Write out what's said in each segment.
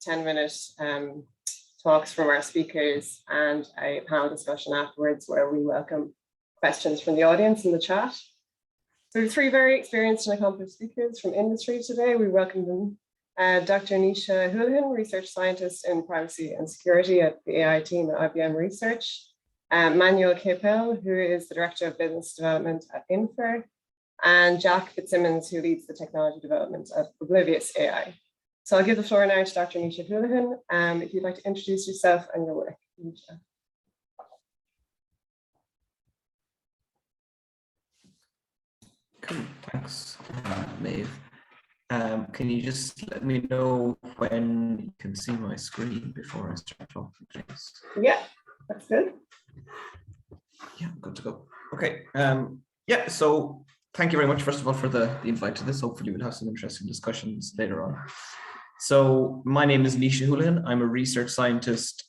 10-minute talks from our speakers and a panel discussion afterwards where we welcome questions from the audience in the chat. So we have three very experienced and accomplished speakers from industry today. We welcome them. Dr. Nisha Houlihan, research scientist in privacy and security at the AI team at IBM Research. Manuel Capel, who is the director of business development at Infer, and Jack Fitzsimmons, who leads the technology development at Oblivious.AI. So I'll give the floor now to Dr. Nisha Houlihan. If you'd like to introduce yourself and your work, Nisha. Cool, thanks, Maeve. Can you just let me know when you can see my screen before I start talking, please? Yeah, that's good. Yeah, good to go. Okay. Yeah, so thank you very much, first of all, for the invite to this. Hopefully we'll have some interesting discussions later on. So my name is Nisha Houlihan. I'm a research scientist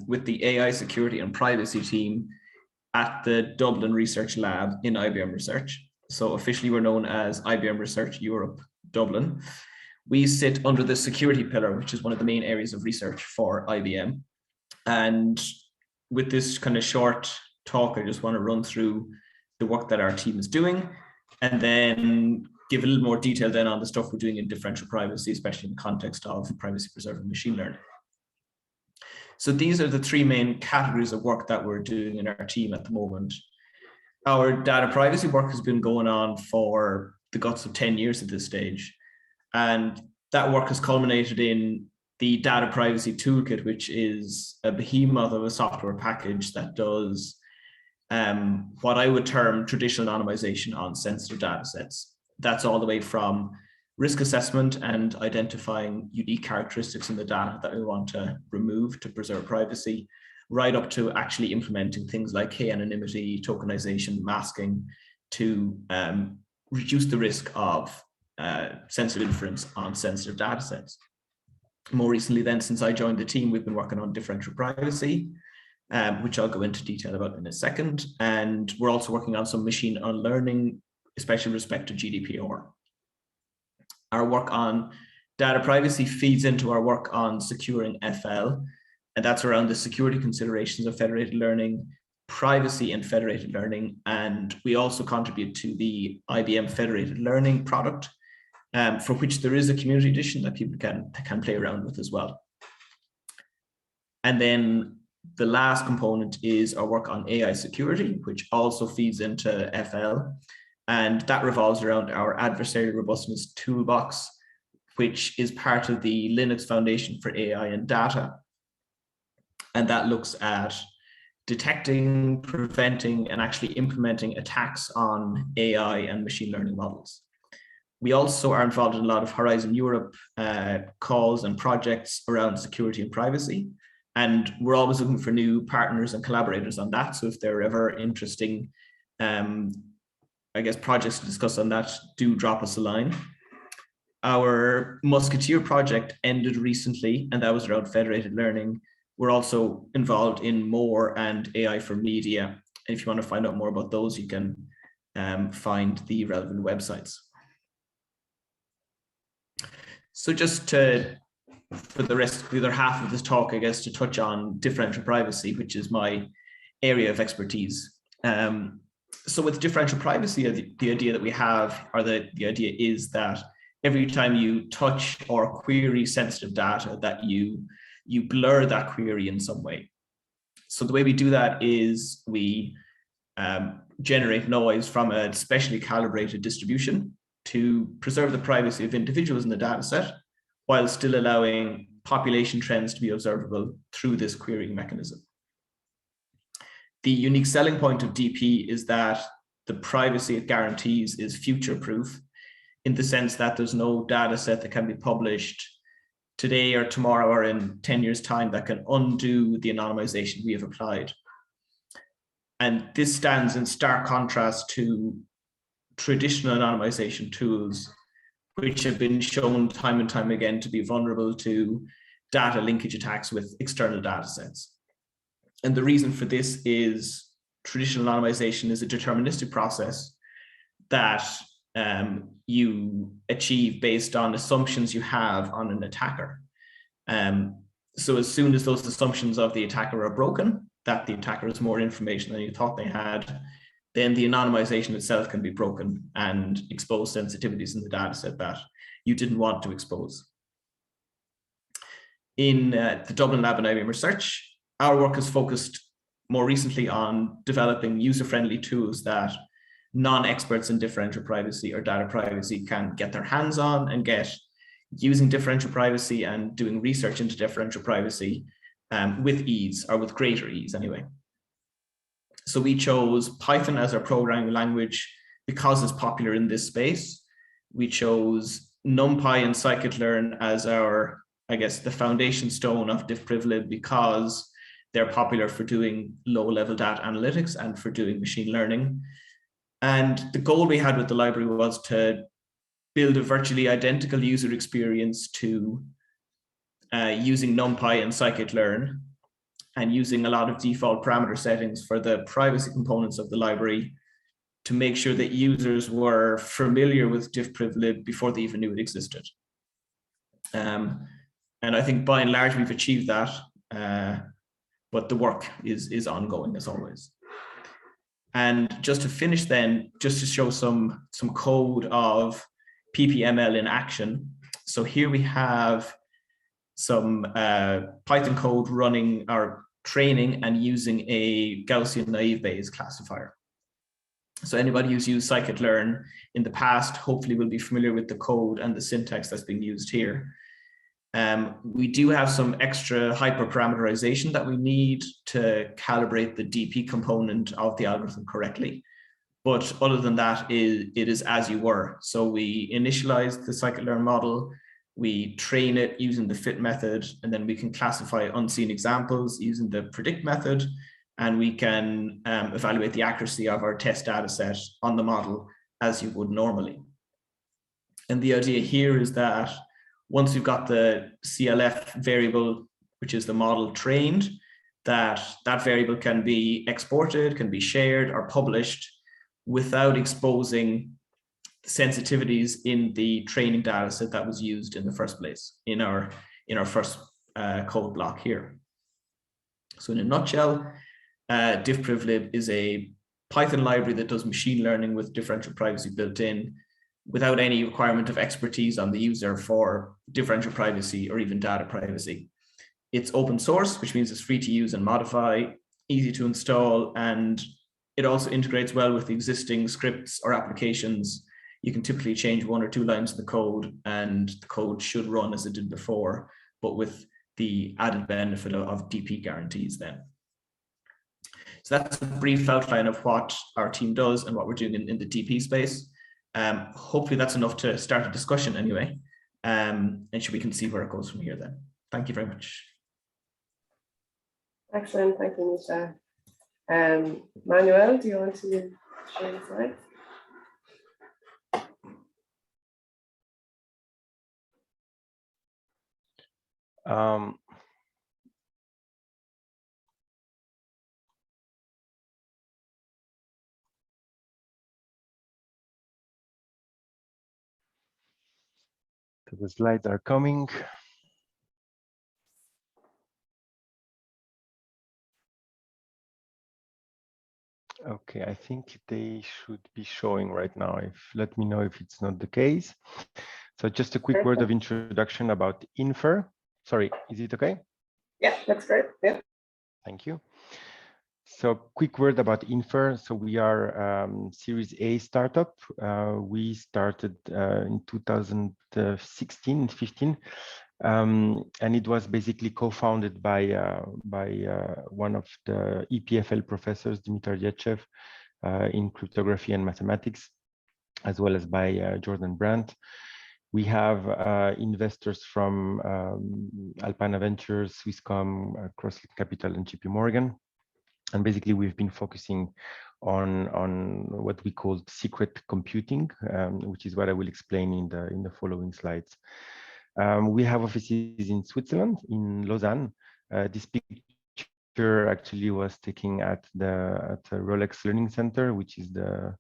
with the AI security and privacy team at the Dublin Research Lab in IBM Research. So officially we're known as IBM Research Europe Dublin. We sit under the security pillar, which is one of the main areas of research for IBM. And with this kind of short talk, I just want to run through the work that our team is doing, and then give a little more detail then on the stuff we're doing in differential privacy, especially in the context of privacy preserving machine learning. So these are the three main categories of work that we're doing in our team at the moment. Our data privacy work has been going on for the guts of 10 years at this stage. And that work has culminated in the data privacy toolkit, which is a behemoth of a software package that does what I would term traditional anonymization on sensitive data sets. That's all the way from risk assessment and identifying unique characteristics in the data that we want to remove to preserve privacy, right up to actually implementing things like k-anonymity, tokenization, masking to reduce the risk of sensitive inference on sensitive data sets. More recently then, since I joined the team, we've been working on differential privacy, which I'll go into detail about in a second. And we're also working on some machine learning, especially with respect to GDPR. Our work on data privacy feeds into our work on securing FL, and that's around the security considerations of federated learning, privacy in federated learning, and we also contribute to the IBM federated learning product, for which there is a community edition that people can play around with as well. And then the last component is our work on AI security, which also feeds into FL, and that revolves around our adversary robustness toolbox, which is part of the Linux Foundation for AI and Data. And that looks at detecting, preventing, and actually implementing attacks on AI and machine learning models. We also are involved in a lot of Horizon Europe calls and projects around security and privacy. And we're always looking for new partners and collaborators on that. So if there are ever interesting, I guess, projects to discuss on that, do drop us a line. Our Musketeer project ended recently, and that was around federated learning. We're also involved in More and AI for Media. And if you want to find out more about those, you can find the relevant websites. So just for the rest, the other half of this talk, I guess, to touch on differential privacy, which is my area of expertise. So with differential privacy, the idea that we have, or the idea is that every time you touch or query sensitive data, that you blur that query in some way. So the way we do that is we generate noise from a specially calibrated distribution to preserve the privacy of individuals in the data set, while still allowing population trends to be observable through this querying mechanism. The unique selling point of DP is that the privacy it guarantees is future-proof, in the sense that there's no data set that can be published today or tomorrow or in 10 years' time that can undo the anonymization we have applied. And this stands in stark contrast to traditional anonymization tools, which have been shown time and time again to be vulnerable to data linkage attacks with external data sets. And the reason for this is traditional anonymization is a deterministic process that you achieve based on assumptions you have on an attacker. So as soon as those assumptions of the attacker are broken, that the attacker has more information than you thought they had, then the anonymization itself can be broken and expose sensitivities in the data set that you didn't want to expose. In the Dublin Lab and IBM Research, our work has focused more recently on developing user-friendly tools that non-experts in differential privacy or data privacy can get their hands on and get using differential privacy and doing research into differential privacy with ease, or with greater ease anyway. So we chose Python as our programming language because it's popular in this space. We chose NumPy and scikit-learn as our, I guess, the foundation stone of diffprivilib because they're popular for doing low-level data analytics and for doing machine learning. And the goal we had with the library was to build a virtually identical user experience to using NumPy and scikit-learn, and using a lot of default parameter settings for the privacy components of the library to make sure that users were familiar with diffprivilib before they even knew it existed. And I think by and large we've achieved that, but the work is ongoing as always. And just to finish then, just to show some code of Ppml in action. So here we have some Python code running our training and using a Gaussian naive Bayes classifier. So anybody who's used scikit-learn in the past hopefully will be familiar with the code and the syntax that's being used here. We do have some extra hyperparameterization that we need to calibrate the DP component of the algorithm correctly. But other than that, it is as you were. So we initialize the scikit-learn model, we train it using the fit method, and then we can classify unseen examples using the predict method, and we can evaluate the accuracy of our test data set on the model as you would normally. And the idea here is that once you've got the CLF variable, which is the model trained, that variable can be exported, can be shared or published without exposing sensitivities in the training data set that was used in the first place in our first code block here. So in a nutshell, diffprivilib is a Python library that does machine learning with differential privacy built in, without any requirement of expertise on the user for differential privacy or even data privacy. It's open source, which means it's free to use and modify, easy to install, and it also integrates well with the existing scripts or applications. You can typically change 1 or 2 lines of the code and the code should run as it did before, but with the added benefit of DP guarantees then. So that's a brief outline of what our team does and what we're doing in the DP space. Hopefully that's enough to start a discussion anyway, and we can see where it goes from here then. Thank you very much. Excellent, thank you, Misha. Manuel, do you want to share the slides? The slides are coming. Okay, I think they should be showing right now. Let me know if it's not the case. So just a quick word of introduction about Infer. Sorry, is it okay? Yeah, that's great. Yeah. Thank you. So quick word about Infer. So we are Series A startup. We started in 2016, 15. And it was basically co-founded by one of the EPFL professors, Dimitar Yetchev, in cryptography and mathematics, as well as by Jordan Brandt. We have investors from Alpana Ventures, Swisscom, Crosslink Capital, and JP Morgan. And basically, we've been focusing on what we call secret computing, which is what I will explain in the following slides. We have offices in Switzerland, in Lausanne. This picture actually was taken at the Rolex Learning Center, which is the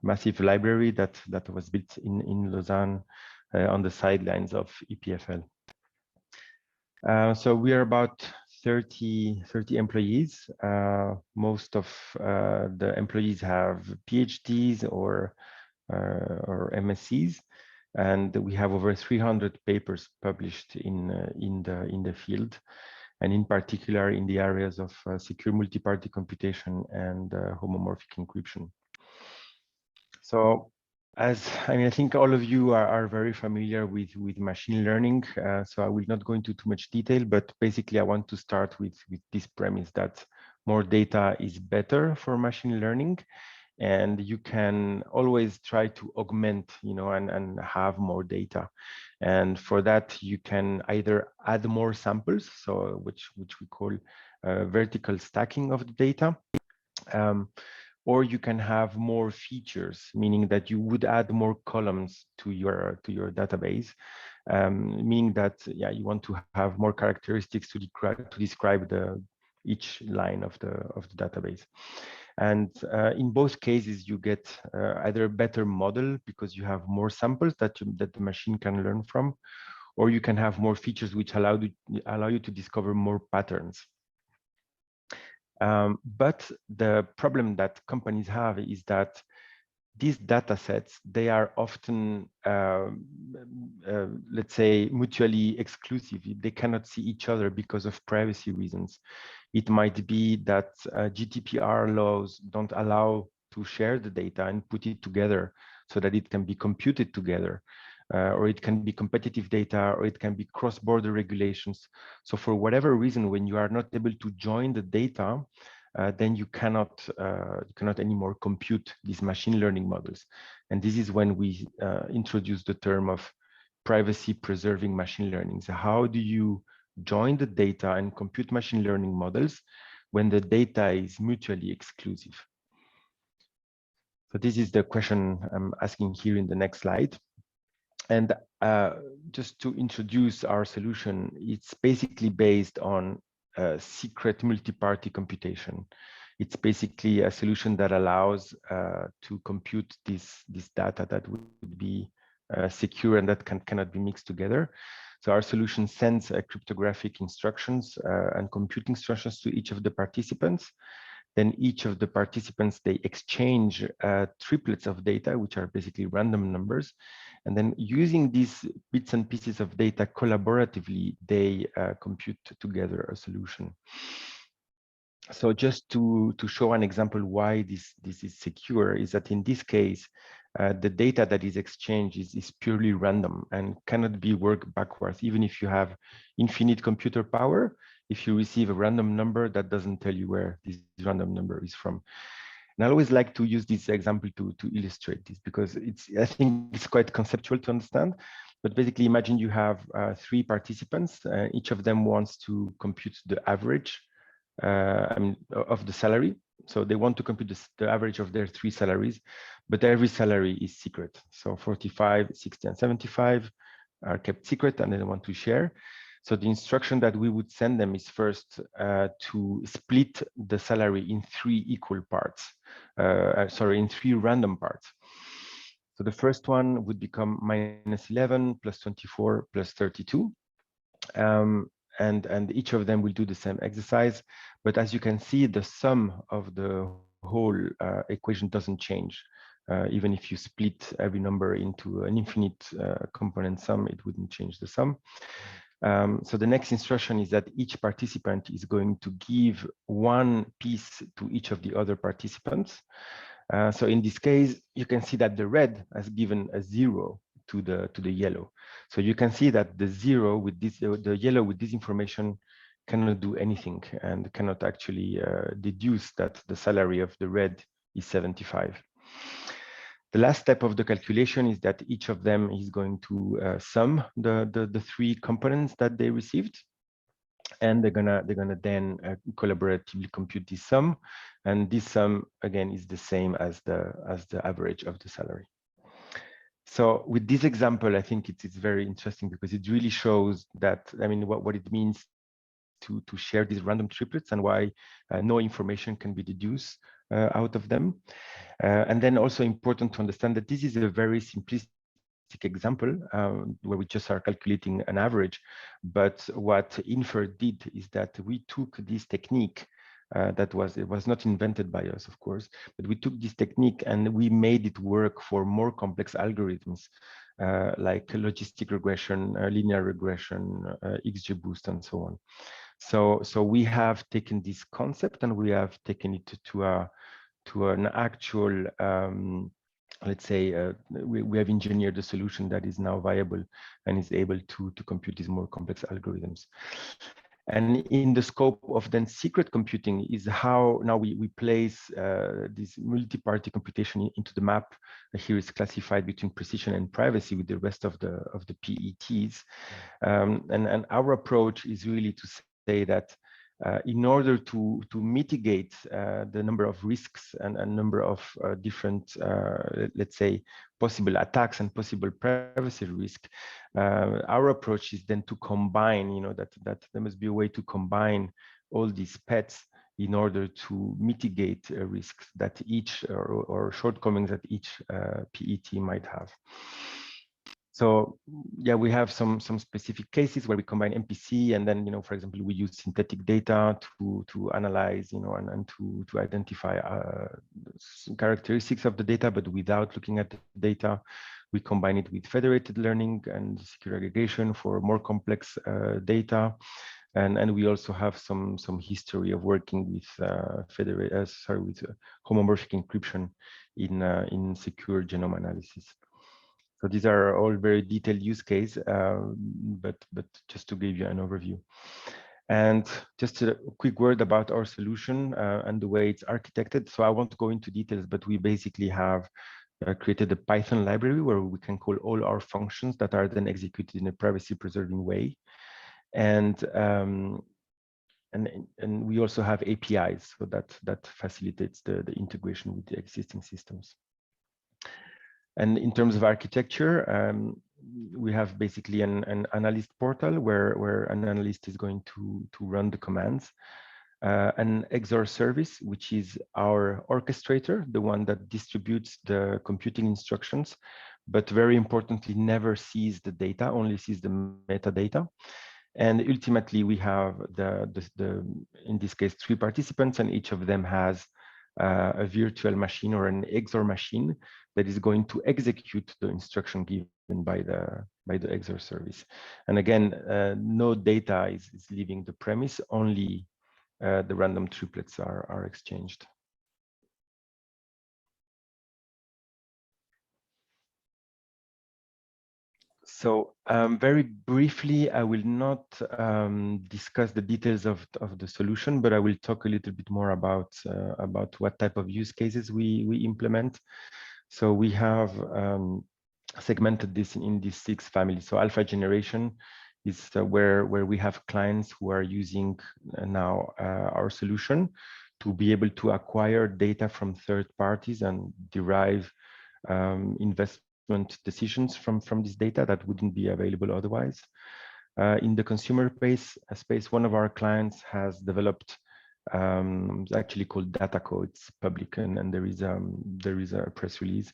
massive library that was built in Lausanne on the sidelines of EPFL. So we are about 30 employees. Most of the employees have PhDs or MSCs, and we have over 300 papers published in the field, and in particular in the areas of secure multi-party computation and homomorphic encryption. So, I think all of you are very familiar with machine learning, so I will not go into too much detail, but basically I want to start with this premise that more data is better for machine learning, and you can always try to augment, and have more data. And for that, you can either add more samples, so which we call vertical stacking of the data. Or you can have more features, meaning that you would add more columns to your database, meaning that you want to have more characteristics to describe each line of the database. And in both cases, you get either a better model because you have more samples that the machine can learn from, or you can have more features which allow you to discover more patterns. But the problem that companies have is that these data sets, they are often, let's say, mutually exclusive. They cannot see each other because of privacy reasons. It might be that GDPR laws don't allow to share the data and put it together so that it can be computed together. Or it can be competitive data, or it can be cross-border regulations. So for whatever reason, when you are not able to join the data, then you cannot anymore compute these machine learning models. And this is when we introduce the term of privacy preserving machine learning. So how do you join the data and compute machine learning models when the data is mutually exclusive? So this is the question I'm asking here in the next slide. And just to introduce our solution, it's basically based on secret multi-party computation. It's basically a solution that allows to compute this data that would be secure and that cannot be mixed together. So our solution sends cryptographic instructions and compute instructions to each of the participants. Then each of the participants, they exchange triplets of data, which are basically random numbers. And then using these bits and pieces of data collaboratively, they compute together a solution. So just to show an example why this is secure is that in this case, the data that is exchanged is purely random and cannot be worked backwards. Even if you have infinite computer power, if you receive a random number, that doesn't tell you where this random number is from. And I always like to use this example to illustrate this because I think it's quite conceptual to understand. But basically, imagine you have 3 participants. Each of them wants to compute the average of the salary. So they want to compute the average of their 3 salaries, but every salary is secret. So 45, 60, and 75 are kept secret and they want to share. So the instruction that we would send them is first to split the salary in 3 equal parts, in 3 random parts. So the first one would become -11 plus 24 plus 32. And each of them will do the same exercise. But as you can see, the sum of the whole equation doesn't change. Even if you split every number into an infinite component sum, it wouldn't change the sum. So the next instruction is that each participant is going to give 1 piece to each of the other participants. So in this case, you can see that the red has given a 0 to the yellow. So you can see that the 0 with this, the yellow with this information cannot do anything and cannot actually deduce that the salary of the red is 75. The last step of the calculation is that each of them is going to sum the 3 components that they received, and they're gonna then collaboratively compute this sum, and this sum again is the same as the average of the salary. So with this example, I think it's very interesting because it really shows that, I mean, what it means to share these random triplets and why no information can be deduced out of them. And then also important to understand that this is a very simplistic example where we just are calculating an average. But what Infer did is that we took this technique it was not invented by us, of course, but we took this technique and we made it work for more complex algorithms like logistic regression, linear regression, XGBoost, and so on. So we have taken this concept and we have taken it to an actual, let's say, we have engineered a solution that is now viable and is able to compute these more complex algorithms. And in the scope of then secret computing is how now we place this multi-party computation into the map. Here is classified between precision and privacy with the rest of the PETs. And our approach is really to say that in order to mitigate the number of risks and a number of different, let's say, possible attacks and possible privacy risk, our approach is then to combine, that there must be a way to combine all these pets in order to mitigate risks that each or shortcomings that each PET might have. So yeah, we have some specific cases where we combine MPC and then, for example, we use synthetic data to analyze, and to identify characteristics of the data, but without looking at the data. We combine it with federated learning and secure aggregation for more complex data. And we also have some history of working with with homomorphic encryption in secure genome analysis. So these are all very detailed use case, but just to give you an overview. And just a quick word about our solution and the way it's architected. So I won't go into details, but we basically have created a Python library where we can call all our functions that are then executed in a privacy-preserving way. And we also have APIs, so that facilitates the integration with the existing systems. And in terms of architecture, we have basically an analyst portal where an analyst is going to run the commands, an XOR service, which is our orchestrator, the one that distributes the computing instructions, but very importantly, never sees the data, only sees the metadata. And ultimately, we have in this case, 3 participants, and each of them has a virtual machine or an XOR machine that is going to execute the instruction given by the XOR service. And again, no data is leaving the premise, only the random triplets are exchanged. So very briefly, I will not discuss the details of the solution, but I will talk a little bit more about what type of use cases we implement. So we have segmented this in these 6 families. So alpha generation is where we have clients who are using now our solution to be able to acquire data from third parties and derive investment decisions from this data that wouldn't be available otherwise. In the consumer space, one of our clients has developed actually called Dataco. It's public, and there is a press release.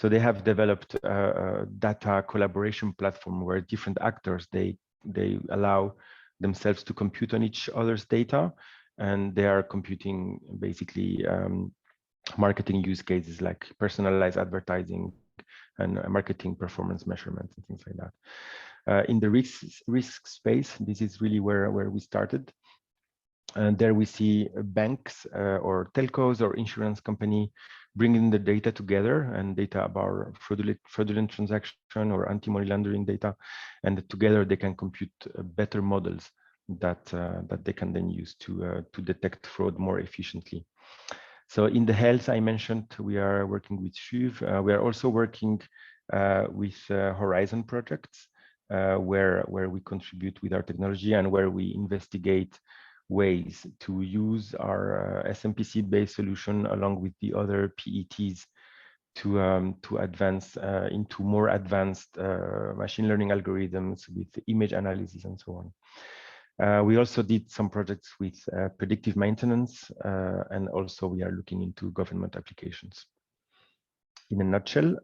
So they have developed a data collaboration platform where different actors they allow themselves to compute on each other's data, and they are computing basically marketing use cases like personalized advertising and marketing performance measurements and things like that. In the risk space, this is really where we started. And there we see banks or telcos or insurance company bringing the data together and data about fraudulent transaction or anti-money laundering data, and together they can compute better models that they can then use to detect fraud more efficiently. So in the health, I mentioned we are working with SHUV. We are also working with Horizon projects, where we contribute with our technology and where we investigate ways to use our SMPC-based solution along with the other PETs to advance into more advanced machine learning algorithms with image analysis and so on. We also did some projects with predictive maintenance, and also we are looking into government applications. in a nutshell.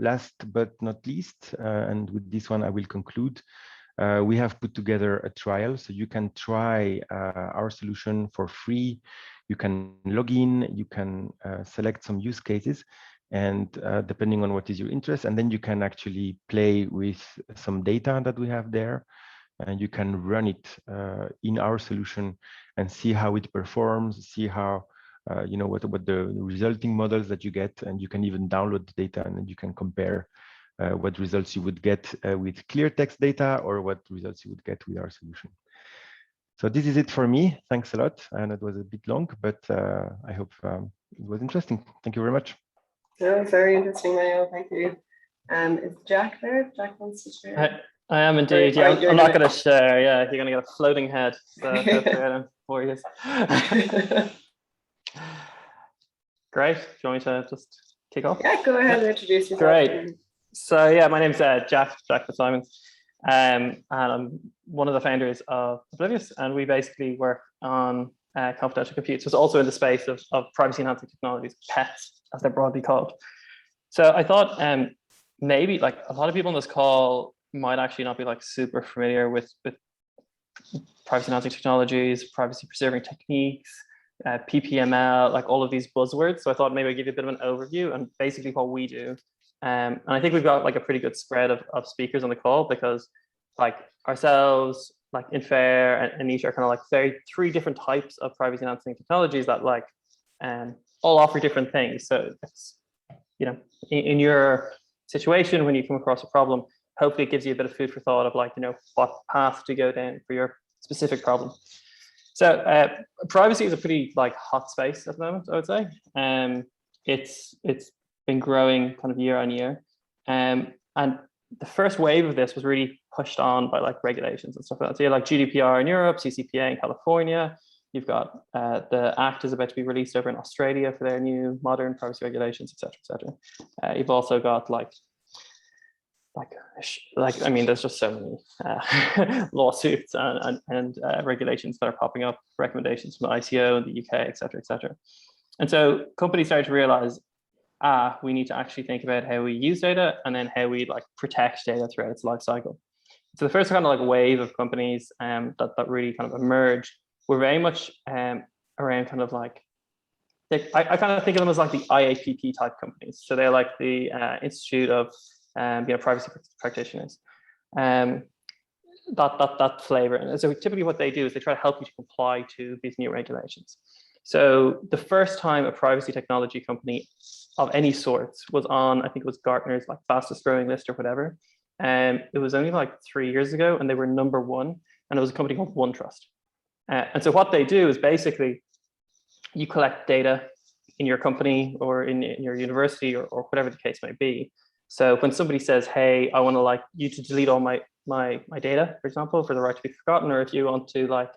Last but not least, and with this one I will conclude, we have put together a trial, so you can try our solution for free. You can log in, you can select some use cases, and depending on what is your interest, and then you can actually play with some data that we have there, and you can run it in our solution and see how it performs, see how you know what the resulting models that you get, and you can even download the data and then you can compare what results you would get with clear text data or what results you would get with our solution. So this is it for me. Thanks a lot. And it was a bit long, but I hope it was interesting. Thank you very much. No, very interesting, Manuel. Thank you. Is Jack there? Jack wants to share. I am indeed. Yeah, I'm not going to share. Yeah, you're going to get a floating head. So go through it in 4 years. Great. Do you want me to just kick off? Yeah, go ahead and introduce yourself. Great. So yeah, my name's Jack Fitzsimons, and I'm one of the founders of Oblivious, and we basically work on confidential compute. So it's also in the space of privacy enhancing technologies, PETs, as they're broadly called. So I thought maybe like a lot of people on this call might actually not be like super familiar with privacy enhancing technologies, privacy preserving techniques, Ppml, like all of these buzzwords. So I thought maybe I'd give you a bit of an overview and basically what we do. And I think we've got like a pretty good spread of speakers on the call, because like ourselves, like Infair and Nisha are kind of like three different types of privacy enhancing technologies that like all offer different things. So it's, you know, in your situation, when you come across a problem, hopefully it gives you a bit of food for thought of like, you know, what path to go down for your specific problem. So privacy is a pretty like hot space at the moment, I would say. It's been growing kind of year on year. And the first wave of this was really pushed on by like regulations and stuff like that. So you have like GDPR in Europe, CCPA in California. You've got the Act is about to be released over in Australia for their new modern privacy regulations, et cetera, et cetera. You've also got like I mean, there's just so many lawsuits and regulations that are popping up, recommendations from the ICO in the UK, et cetera, et cetera. And so companies started to realize, we need to actually think about how we use data and then how we like protect data throughout its life cycle. So the first kind of like wave of companies that really kind of emerged were very much around kind of like, I kind of think of them as like the IAPP type companies. So they're like the Institute of privacy practitioners, that flavor. And so typically what they do is they try to help you to comply to these new regulations. So the first time a privacy technology company of any sort was on, I think it was Gartner's like fastest growing list or whatever. It was only like 3 years ago, and they were #1, and it was a company called OneTrust. And so what they do is basically you collect data in your company or in your university or whatever the case may be. So when somebody says, hey, I want to like you to delete all my data, for example, for the right to be forgotten, or if you want to like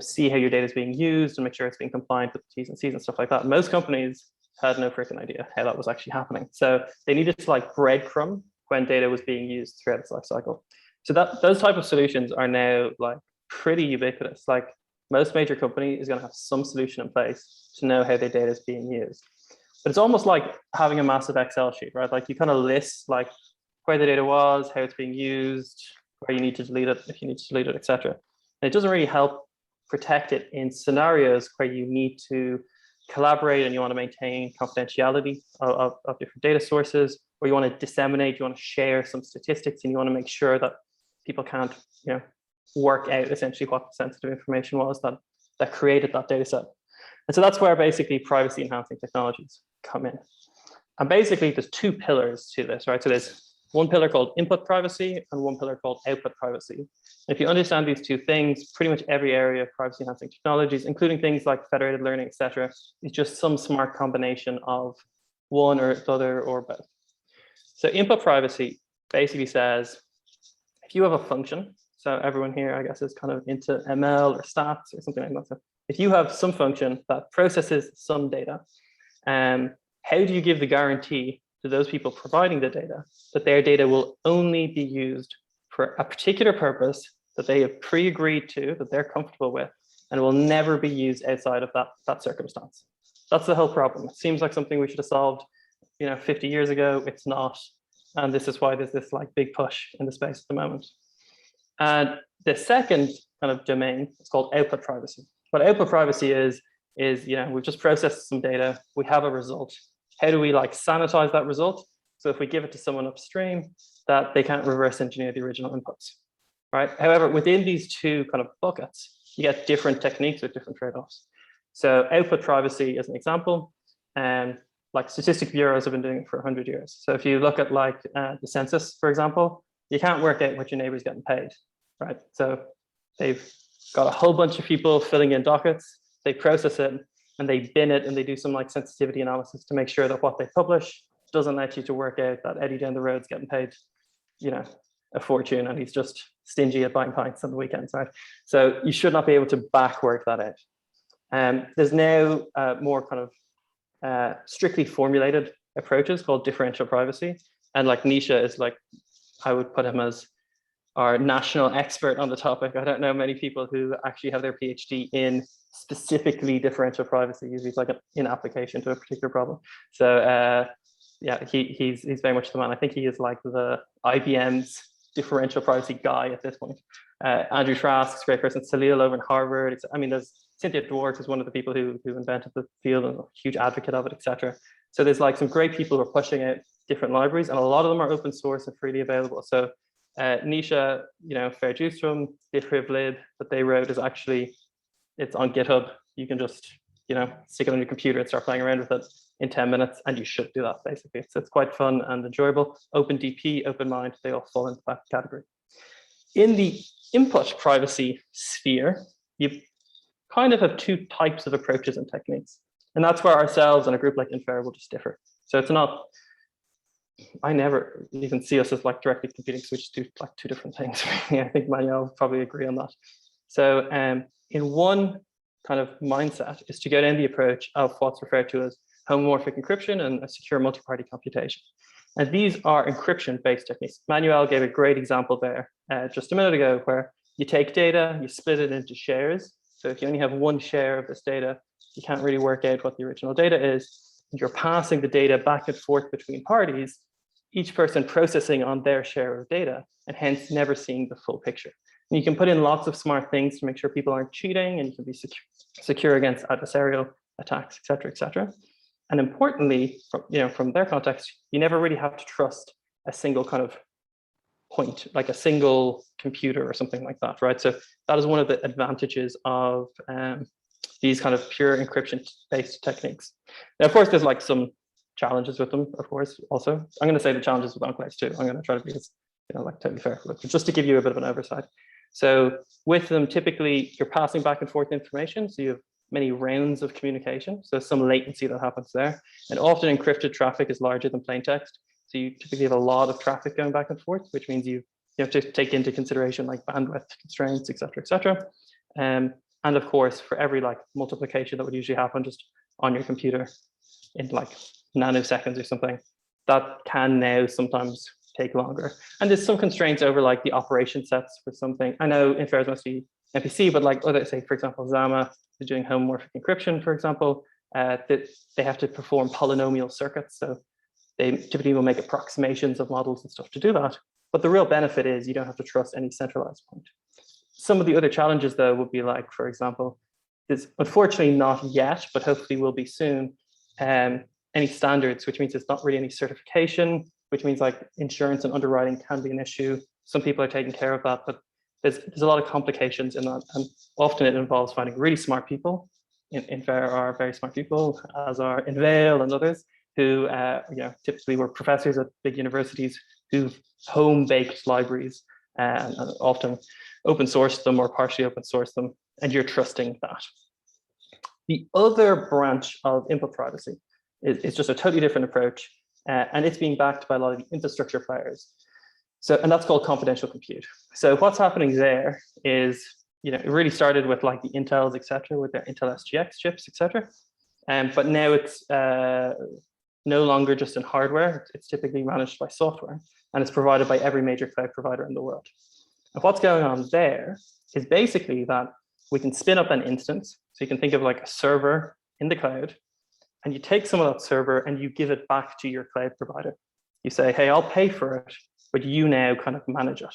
see how your data is being used and make sure it's being compliant with the T's and C's and stuff like that. Most companies had no freaking idea how that was actually happening. So they needed to like breadcrumb when data was being used throughout its life cycle. So those type of solutions are now like pretty ubiquitous. Like most major company is going to have some solution in place to know how their data is being used. But it's almost like having a massive Excel sheet, right? Like you kind of list like where the data was, how it's being used, where you need to delete it, if you need to delete it, et cetera. And it doesn't really help protect it in scenarios where you need to collaborate and you want to maintain confidentiality of different data sources, or you want to disseminate, you want to share some statistics, and you want to make sure that people can't, work out essentially what the sensitive information was that created that data set. And so that's where basically privacy enhancing technologies come in. And basically there's two pillars to this, right? So there's one pillar called input privacy and one pillar called output privacy. If you understand these two things, pretty much every area of privacy enhancing technologies, including things like federated learning, et cetera, is just some smart combination of one or the other or both. So input privacy basically says, if you have a function, so everyone here, I guess, is kind of into ML or stats or something like that. So if you have some function that processes some data, how do you give the guarantee to those people providing the data that their data will only be used for a particular purpose that they have pre-agreed to, that they're comfortable with, and will never be used outside of that circumstance? That's the whole problem. It seems like something we should have solved, 50 years ago. It's not. And this is why there's this like big push in the space at the moment. And the second kind of domain is called output privacy. What output privacy is we've just processed some data, we have a result. How do we like sanitize that result? So if we give it to someone upstream, that they can't reverse engineer the original inputs, right? However, within these two kind of buckets, you get different techniques with different trade-offs. So output privacy as an example, and like statistic bureaus have been doing it for 100 years. So if you look at like the census, for example, you can't work out what your neighbor's getting paid, right? So they've got a whole bunch of people filling in dockets, they process it, and they bin it, and they do some like sensitivity analysis to make sure that what they publish doesn't let you to work out that Eddie down the road's getting paid, a fortune, and he's just stingy at buying pints on the weekends, right? So you should not be able to back work that out. There's now more kind of strictly formulated approaches called differential privacy. And like Nisha is like, I would put him as our national expert on the topic. I don't know many people who actually have their PhD in specifically differential privacy. Usually it's like in application to a particular problem. So yeah, he's very much the man. I think he is like the IBM's differential privacy guy at this point. Andrew Trask's a great person. Salil over in Harvard. There's Cynthia Dwork is one of the people who invented the field and a huge advocate of it, etc. So there's like some great people who are pushing out different libraries, and a lot of them are open source and freely available. So Nisha, Fairjuice Differivlib that they wrote is actually, it's on GitHub. You can just, stick it on your computer and start playing around with it in 10 minutes, and you should do that basically. So it's quite fun and enjoyable. OpenDP, OpenMind, they all fall into that category. In the input privacy sphere, you kind of have two types of approaches and techniques. And that's where ourselves and a group like Infer will just differ. So it's not, I never even see us as like directly competing, so we just do like two different things. I think Manuel will probably agree on that. So in one kind of mindset is to go down the approach of what's referred to as homomorphic encryption and a secure multi-party computation. And these are encryption-based techniques. Manuel gave a great example there just a minute ago, where you take data, you split it into shares. So if you only have one share of this data, you can't really work out what the original data is. You're passing the data back and forth between parties, each person processing on their share of data, and hence never seeing the full picture. And you can put in lots of smart things to make sure people aren't cheating, and you can be secure against adversarial attacks, et cetera, et cetera. And importantly, from their context, you never really have to trust a single kind of point, like a single computer or something like that, right? So that is one of the advantages of these kind of pure encryption-based techniques. Now, of course, there's like some challenges with them, of course, also. I'm going to say the challenges with enclaves too. I'm going to try to be like totally fair, but just to give you a bit of an oversight. So with them, typically, you're passing back and forth information. So you have many rounds of communication. So some latency that happens there. And often encrypted traffic is larger than plain text. So you typically have a lot of traffic going back and forth, which means you have to take into consideration like bandwidth constraints, et cetera, et cetera. And of course, for every like multiplication that would usually happen just on your computer in like nanoseconds or something, that can now sometimes take longer. And there's some constraints over like the operation sets for something. I know Infer is mostly MPC, but like other, say, for example, Zama is doing homomorphic encryption, for example, that they have to perform polynomial circuits. So they typically will make approximations of models and stuff to do that. But the real benefit is you don't have to trust any centralized point. Some of the other challenges, though, would be like, for example, there's unfortunately not yet, but hopefully will be soon, any standards, which means there's not really any certification, which means like insurance and underwriting can be an issue. Some people are taking care of that, but there's a lot of complications in that. And often it involves finding really smart people. Infer are very smart people, as are Inveil and others, who typically were professors at big universities who've home-baked libraries and often open sourced them or partially open sourced them, and you're trusting that. The other branch of input privacy is just a totally different approach, and it's being backed by a lot of the infrastructure players. So, and that's called confidential compute. So what's happening there is, it really started with like the Intels, et cetera, with their Intel SGX chips, et cetera. But now it's no longer just in hardware. It's typically managed by software, and it's provided by every major cloud provider in the world. And what's going on there is basically that we can spin up an instance. So you can think of like a server in the cloud, and you take some of that server and you give it back to your cloud provider. You say, hey, I'll pay for it, but you now kind of manage it.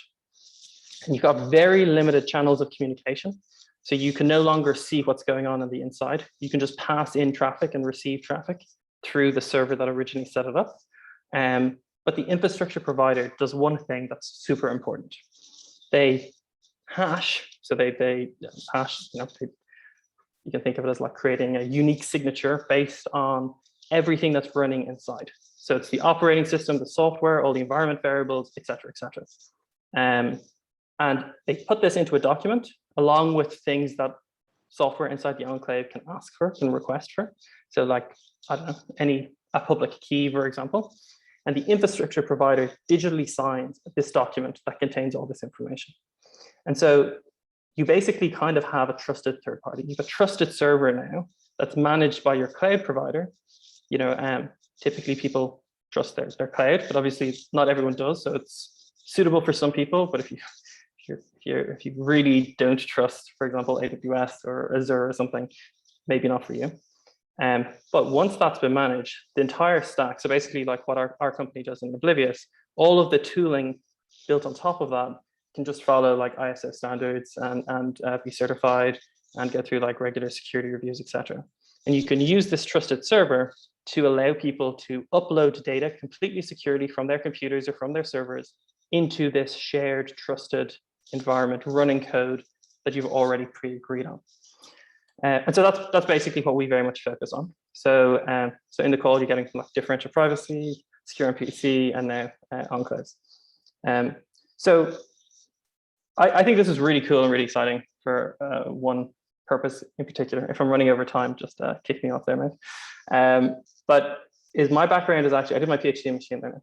And you've got very limited channels of communication. So you can no longer see what's going on the inside. You can just pass in traffic and receive traffic through the server that originally set it up. But the infrastructure provider does one thing that's super important. They hash, so they hash, you can think of it as like creating a unique signature based on everything that's running inside. So it's the operating system, the software, all the environment variables, et cetera, et cetera. And they put this into a document along with things that software inside the enclave can ask for, can request for. So like, I don't know, a public key, for example. And the infrastructure provider digitally signs this document that contains all this information. And so you basically kind of have a trusted third party. You have a trusted server now that's managed by your cloud provider. Typically people trust their cloud, but obviously not everyone does. So it's suitable for some people, but if you really don't trust, for example, AWS or Azure or something, maybe not for you. But once that's been managed, the entire stack, so basically like what our company does in Oblivious, all of the tooling built on top of that can just follow like ISO standards and be certified and go through like regular security reviews, etc. And you can use this trusted server to allow people to upload data completely securely from their computers or from their servers into this shared trusted environment running code that you've already pre-agreed on. And so that's basically what we very much focus on. So in the call, you're getting from like differential privacy, secure MPC, and now enclaves. So I think this is really cool and really exciting for one purpose in particular. If I'm running over time, just kick me off there, mate. But my background is actually, I did my PhD in machine learning.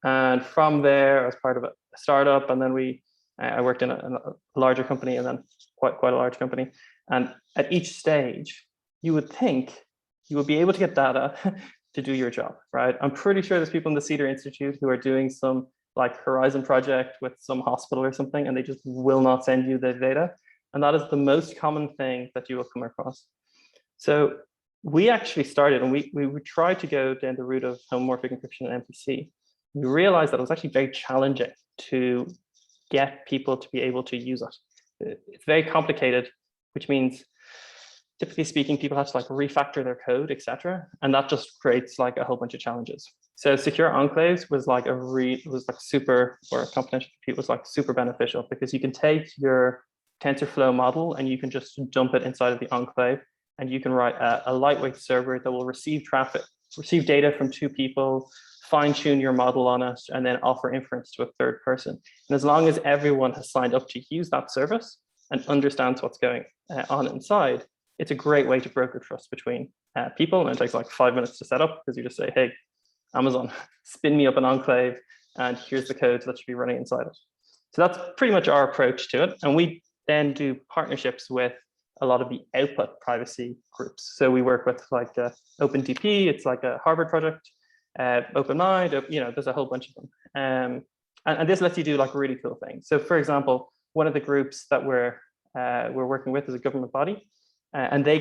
And from there, I was part of a startup, and then I worked in a larger company, and then quite a large company. And at each stage, you would think you would be able to get data to do your job, right? I'm pretty sure there's people in the Cedar Institute who are doing some like Horizon project with some hospital or something, and they just will not send you the data. And that is the most common thing that you will come across. So we actually started, and we tried to go down the route of homomorphic encryption and MPC. We realized that it was actually very challenging to get people to be able to use it. It's very complicated, which means, typically speaking, people have to like refactor their code, etc. And that just creates like a whole bunch of challenges. So secure enclaves was like super, or a confidential compute was like super beneficial, because you can take your TensorFlow model and you can just dump it inside of the enclave, and you can write a lightweight server that will receive data from two people, fine-tune your model on it, and then offer inference to a third person. And as long as everyone has signed up to use that service and understands what's going on inside, it's a great way to broker trust between people. And it takes like 5 minutes to set up, because you just say, hey, Amazon, spin me up an enclave, and here's the code that should be running inside it. So that's pretty much our approach to it. And we then do partnerships with a lot of the output privacy groups. So we work with like OpenDP, it's like a Harvard project, OpenMind, there's a whole bunch of them. And this lets you do like really cool things. So for example, one of the groups that we're working with is a government body, and they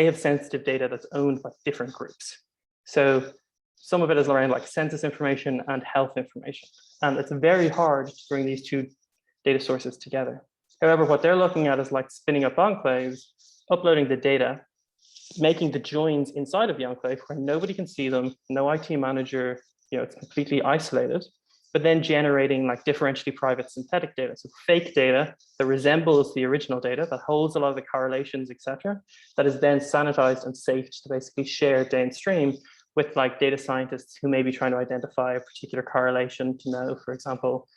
have sensitive data that's owned by different groups. So some of it is around like census information and health information. And it's very hard to bring these two data sources together. However, what they're looking at is like spinning up enclaves, uploading the data, making the joins inside of the enclave where nobody can see them, no IT manager, it's completely isolated, but then generating like differentially private synthetic data. So fake data that resembles the original data, that holds a lot of the correlations, etc., that is then sanitized and safe to basically share downstream with like data scientists who may be trying to identify a particular correlation to know, for example,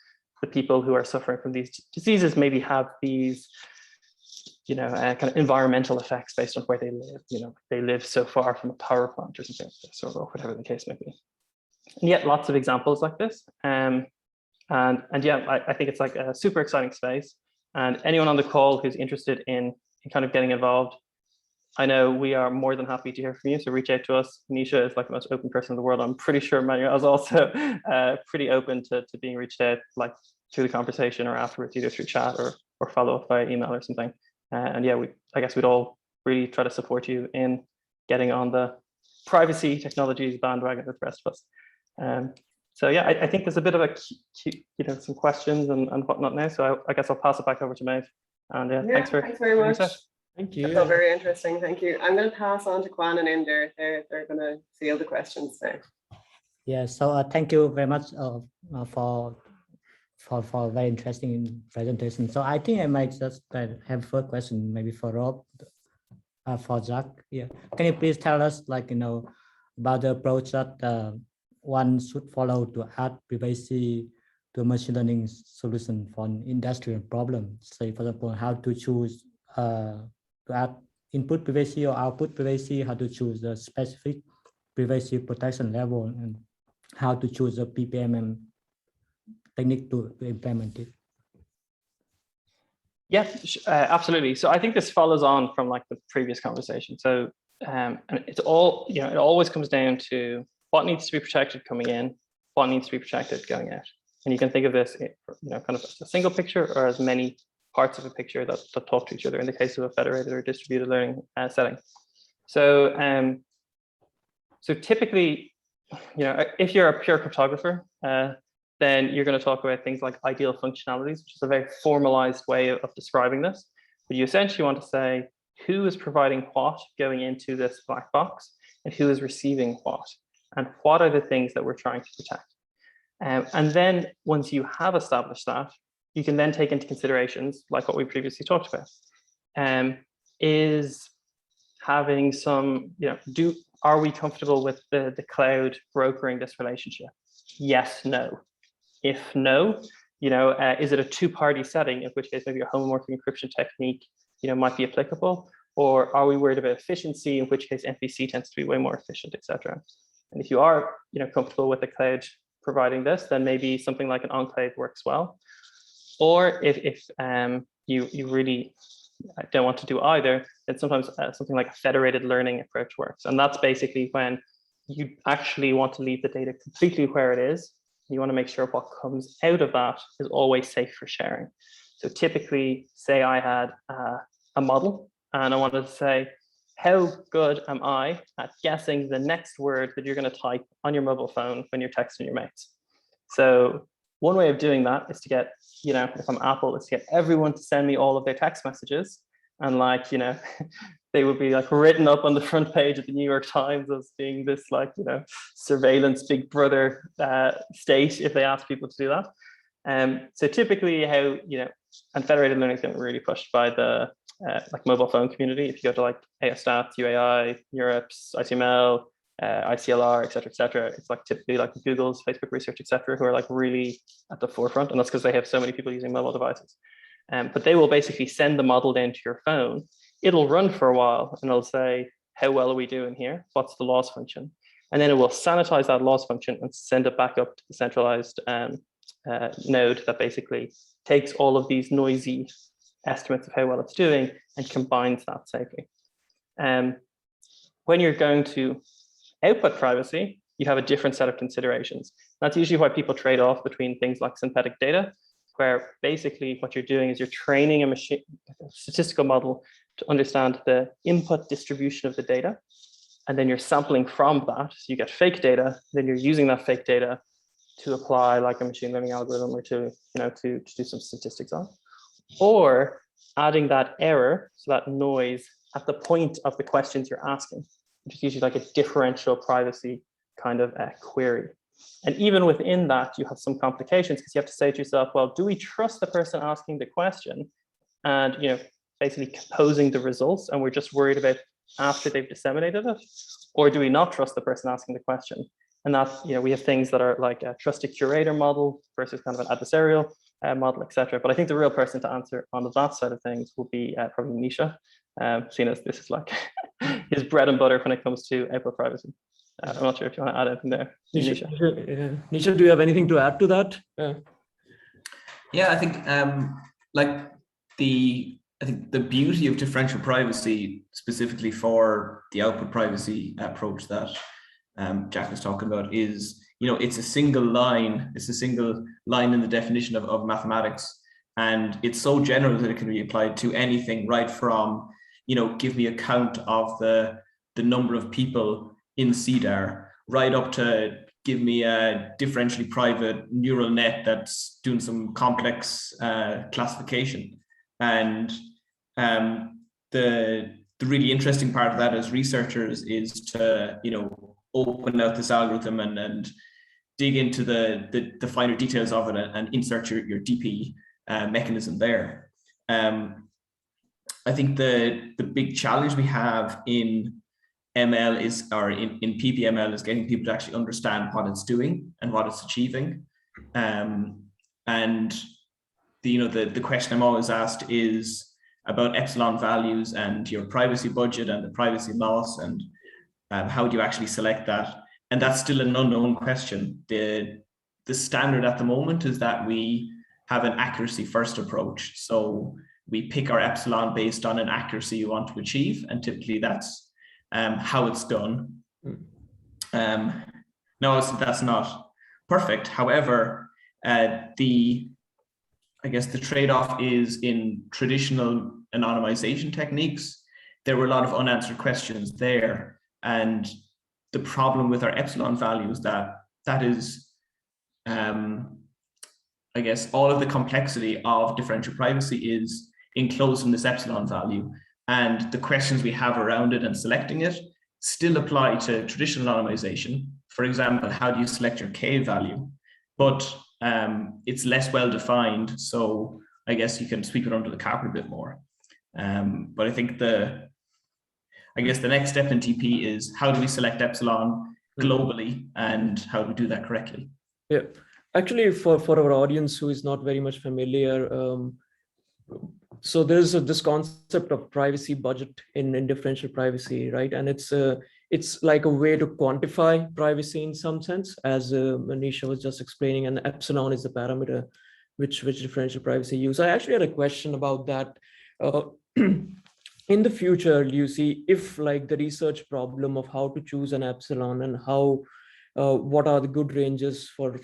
the people who are suffering from these diseases maybe have these, kind of environmental effects based on where they live. They live so far from a power plant or something, or whatever the case may be. And yet lots of examples like this. And yeah, I think it's like a super exciting space. And anyone on the call who's interested in kind of getting involved, I know we are more than happy to hear from you. So reach out to us. Nisha is like the most open person in the world. I'm pretty sure Manuel is also pretty open to being reached out, like through the conversation or afterwards, either through chat or follow up via email or something. And yeah, I guess we'd all really try to support you in getting on the privacy technologies bandwagon with the rest of us. So yeah, I think there's a bit of a, some questions and whatnot now. So I guess I'll pass it back over to Maeve. And thanks very much. Thank you. That's all very interesting. Thank you. I'm going to pass on to Kwan and Inder. They're going to field the questions now. Yeah. So thank you very much for very interesting presentation. So I think I might just have first question maybe for Rob, for Jack. Yeah. Can you please tell us about the approach that one should follow to add privacy to a machine learning solution for an industrial problem? Say, for example, how to choose to add input privacy or output privacy, how to choose the specific privacy protection level, and how to choose a Ppml technique to implement it. Yeah, absolutely. So I think this follows on from the previous conversation. So and it's all, it always comes down to what needs to be protected coming in, what needs to be protected going out. And you can think of this, kind of as a single picture or as many parts of a picture that talk to each other in the case of a federated or distributed learning setting. So, so typically, if you're a pure cryptographer, then you're going to talk about things like ideal functionalities, which is a very formalized way of describing this. But you essentially want to say who is providing what going into this black box and who is receiving what, and what are the things that we're trying to protect. And then once you have established that, you can then take into considerations like what we previously talked about. Is having some, are we comfortable with the cloud brokering this relationship? Yes, no. If no, is it a two-party setting, in which case maybe a homomorphic encryption technique, might be applicable? Or are we worried about efficiency, in which case MPC tends to be way more efficient, etc. And if you are, comfortable with the cloud providing this, then maybe something like an enclave works well. Or if you really don't want to do either, then sometimes something like a federated learning approach works. And that's basically when you actually want to leave the data completely where it is. You want to make sure what comes out of that is always safe for sharing. So typically, say I had a model and I wanted to say, how good am I at guessing the next word that you're going to type on your mobile phone when you're texting your mates? So one way of doing that is to get, if I'm Apple, is to get everyone to send me all of their text messages. And they would be written up on the front page of the New York Times as being this surveillance big brother state if they ask people to do that. So typically how, and federated learning is getting really pushed by the mobile phone community. If you go to AOStats, UAI, Europe's, ICML, ICLR, et cetera, it's typically Google's, Facebook Research, et cetera, who are really at the forefront. And that's because they have so many people using mobile devices. But they will basically send the model down to your phone. It'll run for a while and it'll say, how well are we doing here? What's the loss function? And then it will sanitize that loss function and send it back up to the centralized node that basically takes all of these noisy estimates of how well it's doing and combines that safely. When you're going to output privacy, you have a different set of considerations. That's usually why people trade off between things like synthetic data, where basically what you're doing is you're training a statistical model to understand the input distribution of the data. And then you're sampling from that. So you get fake data, then you're using that fake data to apply a machine learning algorithm or to do some statistics on. Or adding that error, so that noise at the point of the questions you're asking, which is usually a differential privacy kind of query. And even within that, you have some complications because you have to say to yourself, well, do we trust the person asking the question and basically composing the results, and we're just worried about after they've disseminated it? Or do we not trust the person asking the question? And that, we have things that are like a trusted curator model versus kind of an adversarial model, et cetera. But I think the real person to answer on that side of things will be probably Nisha, seeing as this is his bread and butter when it comes to output privacy. I'm not sure if you want to add anything there. Nisha, do you have anything to add to that? Yeah, I think the beauty of differential privacy, specifically for the output privacy approach that Jack was talking about, is it's a single line. It's a single line in the definition of mathematics, and it's so general that it can be applied to anything, right from give me a count of the number of people in CDAR, right up to give me a differentially private neural net that's doing some complex classification. And the really interesting part of that as researchers is to, open out this algorithm and dig into the finer details of it and insert your DP mechanism there. I think the big challenge we have in ML in Ppml is getting people to actually understand what it's doing and what it's achieving. And the question I'm always asked is about epsilon values and your privacy budget and the privacy loss, and how do you actually select that? And that's still an unknown question. The standard at the moment is that we have an accuracy first approach. So we pick our epsilon based on an accuracy you want to achieve, and typically that's how it's done. No, that's not perfect. However, I guess the trade-off is in traditional anonymization techniques, there were a lot of unanswered questions there. And the problem with our epsilon value is that is, I guess, all of the complexity of differential privacy is enclosed in this epsilon value. And the questions we have around it and selecting it still apply to traditional anonymization. For example, how do you select your K value? But it's less well defined. So I guess you can sweep it under the carpet a bit more. But I think the next step in TP is how do we select epsilon globally, and how do we do that correctly? Yeah, actually, for our audience who is not very much familiar, so there's this concept of privacy budget in differential privacy, right? And it's like a way to quantify privacy in some sense, as Nisha was just explaining, and epsilon is the parameter which differential privacy use. I actually had a question about that. In the future, you see, if like the research problem of how to choose an epsilon and how what are the good ranges for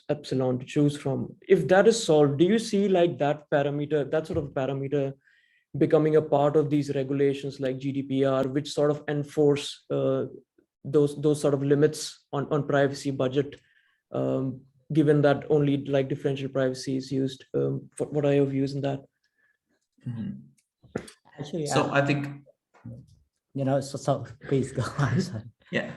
epsilon to choose from, if that is solved, do you see like that sort of parameter becoming a part of these regulations like GDPR, which sort of enforce those sort of limits on privacy budget, given that only like differential privacy is used? What are your views on that? Mm-hmm. Actually, so I think, so please go on. Yeah.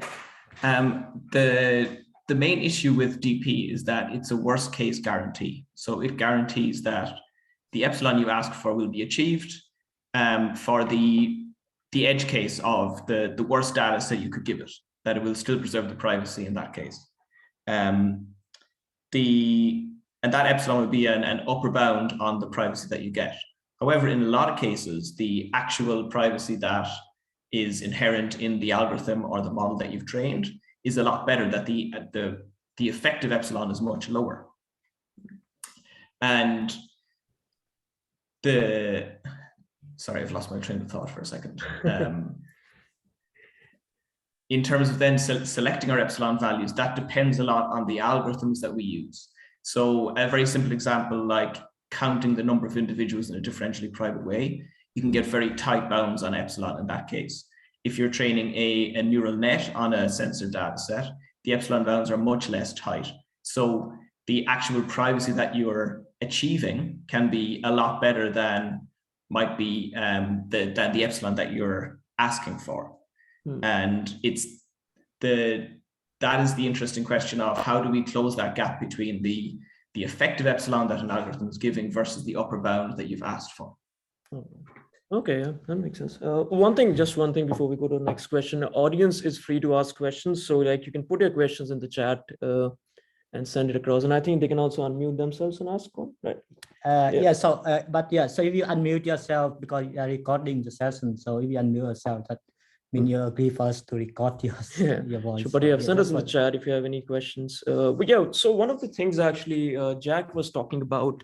The main issue with DP is that it's a worst case guarantee. So it guarantees that the epsilon you ask for will be achieved for the edge case of the worst data set you could give it, that it will still preserve the privacy in that case. And that epsilon would be an upper bound on the privacy that you get. However, in a lot of cases, the actual privacy that is inherent in the algorithm or the model that you've trained is a lot better, that the effective epsilon is much lower. And sorry, I've lost my train of thought for a second. In terms of then selecting our epsilon values, that depends a lot on the algorithms that we use. So a very simple example, like counting the number of individuals in a differentially private way, you can get very tight bounds on epsilon in that case. If you're training a neural net on a sensor data set, the epsilon bounds are much less tight. So the actual privacy that you're achieving can be a lot better than might be than the epsilon that you're asking for. And that is the interesting question of how do we close that gap between the effective epsilon that an algorithm is giving versus the upper bound that you've asked for. Okay, yeah, that makes sense. One thing before we go to the next question. The audience is free to ask questions, so like you can put your questions in the chat and send it across. And I think they can also unmute themselves and ask one, right? So if you unmute yourself, because you are recording the session, so if you unmute yourself, that means you agree for us to record your voice. Sure, but yeah, send us in the chat if you have any questions. But yeah, so one of the things actually Jack was talking about,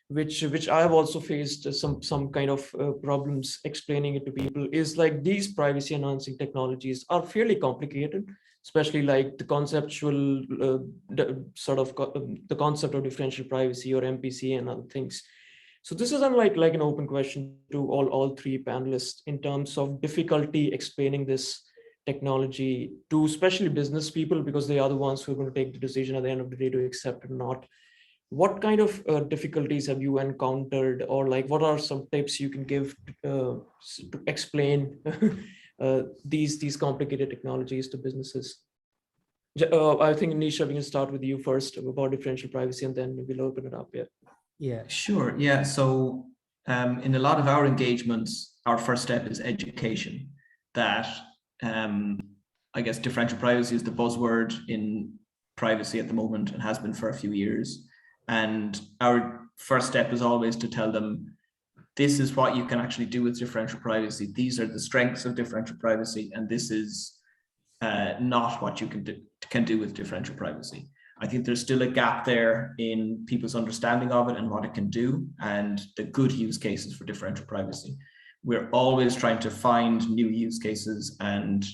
which I have also faced some kind of problems explaining it to people, is like these privacy enhancing technologies are fairly complicated, especially like the conceptual the concept of differential privacy or MPC and other things. So this is like an open question to all three panelists in terms of difficulty explaining this technology to especially business people, because they are the ones who are going to take the decision at the end of the day to accept or not. What kind of difficulties have you encountered, or like what are some tips you can give to explain these complicated technologies to businesses? I think Nisha, we can start with you first about differential privacy, and then we'll open it up. Yeah. Yeah. Sure. Yeah. So in a lot of our engagements, our first step is education. That I guess differential privacy is the buzzword in privacy at the moment and has been for a few years. And our first step is always to tell them, this is what you can actually do with differential privacy. These are the strengths of differential privacy, and this is not what you can do with differential privacy. I think there's still a gap there in people's understanding of it and what it can do and the good use cases for differential privacy. We're always trying to find new use cases and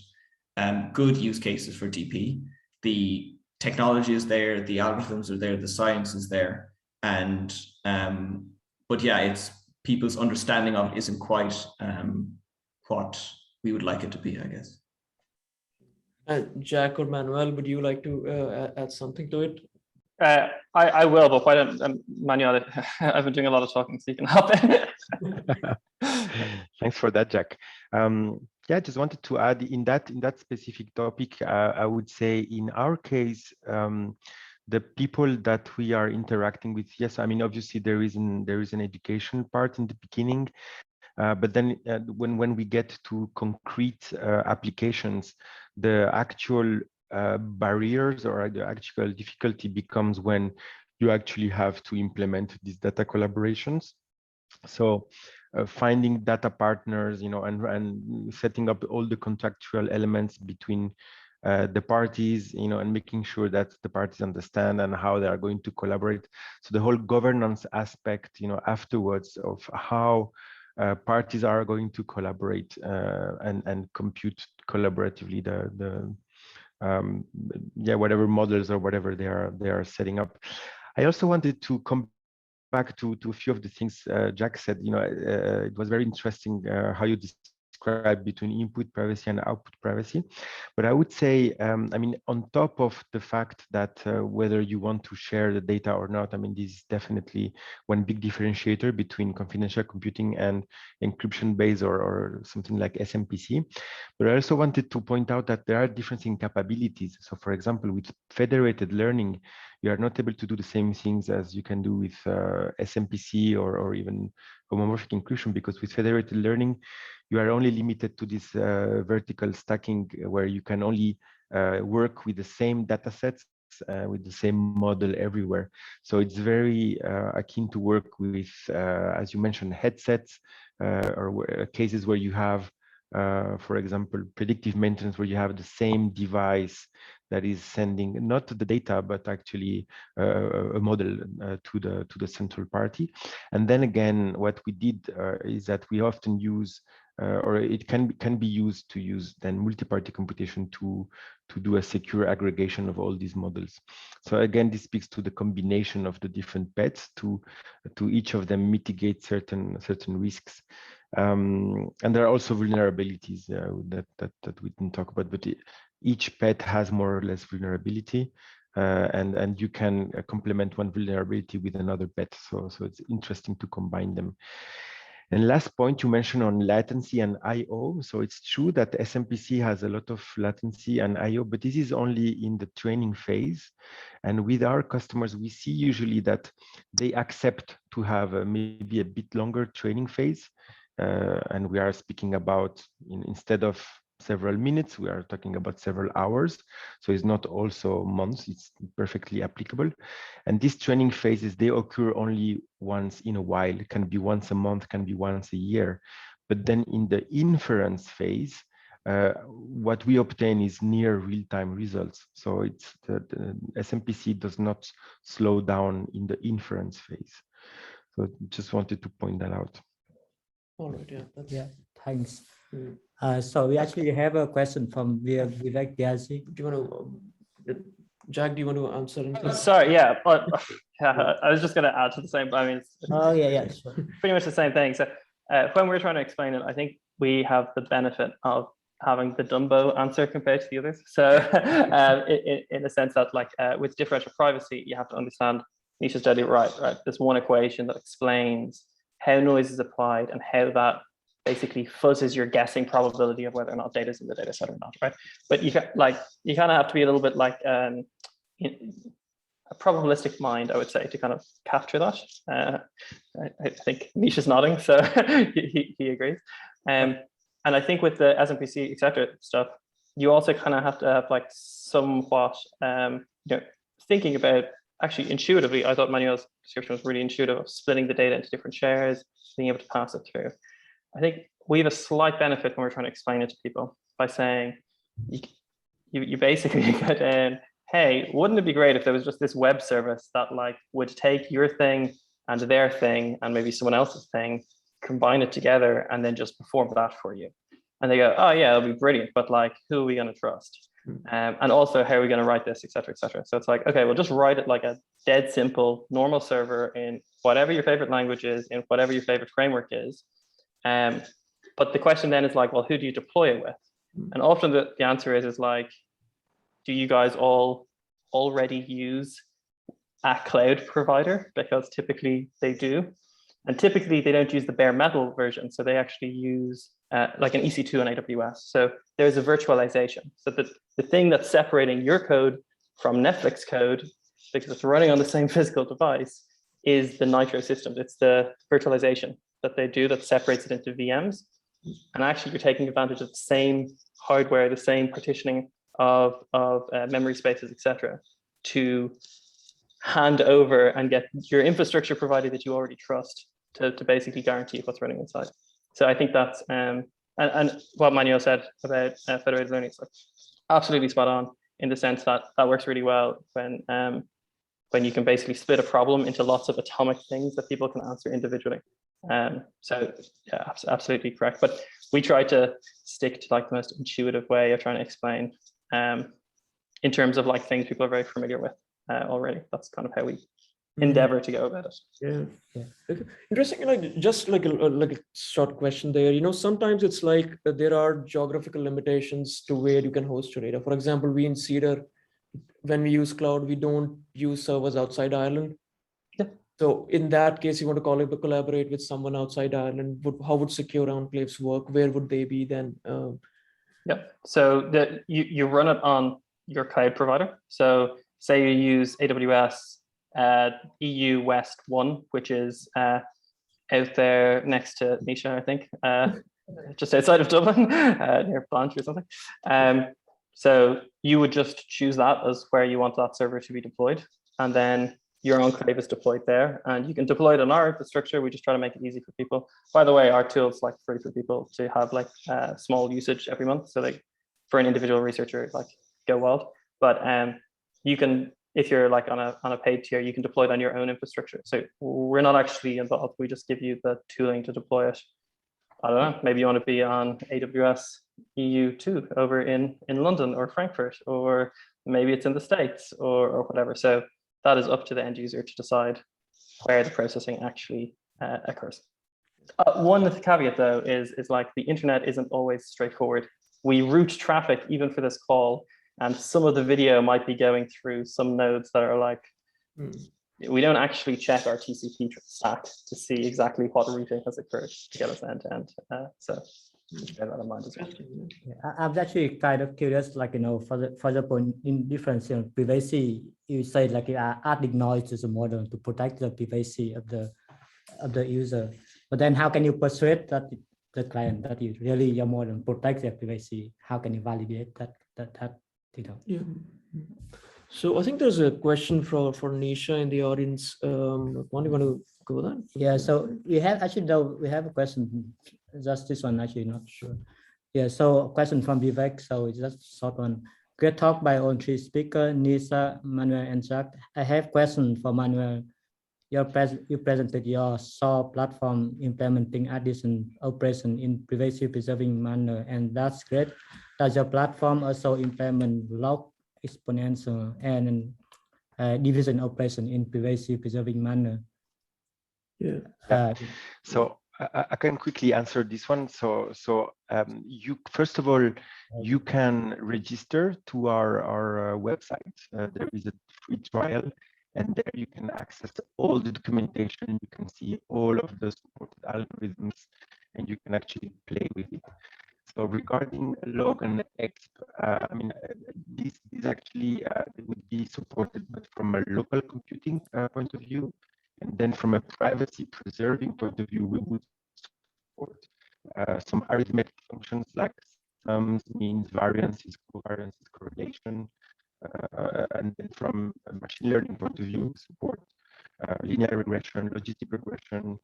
good use cases for DP. The technology is there, the algorithms are there, the science is there, and but yeah, it's people's understanding of it isn't quite what we would like it to be, I guess. Jack or Manuel, would you like to add something to it? I will, but why don't Manuel? I've been doing a lot of talking, so you can hop in. Thanks for that, Jack. Yeah, I just wanted to add in that specific topic. I would say in our case, the people that we are interacting with, yes, I mean obviously there is an education part in the beginning, but then when we get to concrete applications, the actual barriers or the actual difficulty becomes when you actually have to implement these data collaborations. So finding data partners, and setting up all the contractual elements between the parties, and making sure that the parties understand and how they are going to collaborate. So the whole governance aspect, afterwards of how parties are going to collaborate and compute collaboratively whatever models or whatever they are setting up. I also wanted to come back to a few of the things Jack said. It was very interesting how you described between input privacy and output privacy. But I would say, on top of the fact that whether you want to share the data or not, this is definitely one big differentiator between confidential computing and encryption-based or something like SMPC. But I also wanted to point out that there are differences in capabilities. So for example, with federated learning, you are not able to do the same things as you can do with SMPC or even homomorphic encryption, because with federated learning, you are only limited to this vertical stacking where you can only work with the same data sets with the same model everywhere. So it's very akin to work with, as you mentioned, headsets or cases where you have, for example, predictive maintenance, where you have the same device that is sending not the data, but actually a model to the central party. And then again, what we did is that we often use, or it can be used to use then multi-party computation to do a secure aggregation of all these models. So again, this speaks to the combination of the different bets to each of them mitigate certain risks. And there are also vulnerabilities that we didn't talk about, but each pet has more or less vulnerability, and you can complement one vulnerability with another pet. So it's interesting to combine them. And last point you mentioned on latency and IO. So it's true that SMPC has a lot of latency and IO, but this is only in the training phase. And with our customers, we see usually that they accept to have maybe a bit longer training phase. And we are speaking about, instead of several minutes, we are talking about several hours. So it's not also months, it's perfectly applicable. And these training phases, they occur only once in a while. It can be once a month, can be once a year. But then in the inference phase, what we obtain is near real-time results. So it's the SMPC does not slow down in the inference phase. So just wanted to point that out. All right, yeah, thanks. So we actually have a question from Vivek Diazi. Do you want to, Jack, do you want to answer anything? Sorry, yeah, but I was just going to add to the same. It's sure. pretty much the same thing. So when we're trying to explain it, I think we have the benefit of having the Dumbo answer compared to the others. So in a sense that like with differential privacy, you have to understand Nisha's deadly right. There's one equation that explains how noise is applied and how that basically fuzzes your guessing probability of whether or not data is in the data set or not, right? But you kind of have to be a little bit like a probabilistic mind, I would say, to kind of capture that. I think Nisha's nodding, so he agrees. And I think with the SMPC, et cetera stuff, you also kind of have to have like somewhat, thinking about actually intuitively. I thought Manuel's description was really intuitive of splitting the data into different shares, being able to pass it through. I think we have a slight benefit when we're trying to explain it to people by saying you basically get in, hey, wouldn't it be great if there was just this web service that like would take your thing and their thing and maybe someone else's thing, combine it together and then just perform that for you. And they go, oh yeah, that'll be brilliant, but like, who are we going to trust? And also, how are we going to write this, et cetera, et cetera. So it's like, okay, we'll just write it like a dead simple normal server in whatever your favorite language is, in whatever your favorite framework is. But the question then is like, well, who do you deploy it with? And often the answer is like, do you guys all already use a cloud provider? Because typically they do. And typically they don't use the bare metal version. So they actually use like an EC2 on AWS. So there's a virtualization. So the thing that's separating your code from Netflix code, because it's running on the same physical device, is the Nitro system. It's the virtualization that they do that separates it into VMs. And actually you're taking advantage of the same hardware, the same partitioning of memory spaces, et cetera, to hand over and get your infrastructure provider that you already trust to basically guarantee what's running inside. So I think that's, and what Manuel said about federated learning is like absolutely spot on in the sense that that works really well when you can basically split a problem into lots of atomic things that people can answer individually. So yeah, absolutely correct. But we try to stick to like the most intuitive way of trying to explain in terms of like things people are very familiar with already. That's kind of how we endeavor to go about it. Yeah. Okay. Interesting. Like just like a short question there. Sometimes it's like there are geographical limitations to where you can host your data. For example, we in Cedar, when we use cloud, we don't use servers outside Ireland. Yeah. So in that case, you want to collaborate with someone outside Ireland. How would secure enclaves work? Where would they be then? Yeah. So you run it on your cloud provider. So say you use AWS EU West 1, which is out there next to Nisha, I think, just outside of Dublin, near Blanche or something. So you would just choose that as where you want that server to be deployed. And then your enclave is deployed there. And you can deploy it on our infrastructure. We just try to make it easy for people. By the way, our tool's like free for people to have like small usage every month. So like for an individual researcher, like go wild. But you can, if you're like on a paid tier, you can deploy it on your own infrastructure. So we're not actually involved. We just give you the tooling to deploy it. I don't know, maybe you want to be on AWS EU2 over in London or Frankfurt, or maybe it's in the States or whatever. So that is up to the end user to decide where the processing actually occurs. One caveat though is like the internet isn't always straightforward. We route traffic even for this call, and some of the video might be going through some nodes that are like, we don't actually check our TCP stack to see exactly what routing has occurred to get us end to end. So bear that in mind as well. Yeah, I'm actually kind of curious, like, for example, in differential privacy, you say like you are adding noise to the model to protect the privacy of the user. But then how can you persuade that the client that your model protects their privacy? How can you validate that? Yeah. So I think there's a question for Nisha in the audience. Want to go there? Yeah, so we have a question, just this one, actually not sure. Yeah, so a question from Vivek, so it's just a short one. Great talk by all three speakers, Nisha, Manuel, and Jacques. I have a question for Manuel. You presented your SAW platform implementing addition operation in privacy preserving manner, and that's great. Does your platform also implement log exponential and division operation in privacy preserving manner? Yeah. So I can quickly answer this one. So you first of all, you can register to our website. There is a free trial, and there you can access all the documentation. You can see all of the supported algorithms, and you can actually play with it. So regarding log and exp, I mean, these actually would be supported, but from a local computing point of view. And then from a privacy preserving point of view, we would support some arithmetic functions like sums, means, variances, covariances, correlation. And then from a machine learning point of view, support linear regression, logistic regression.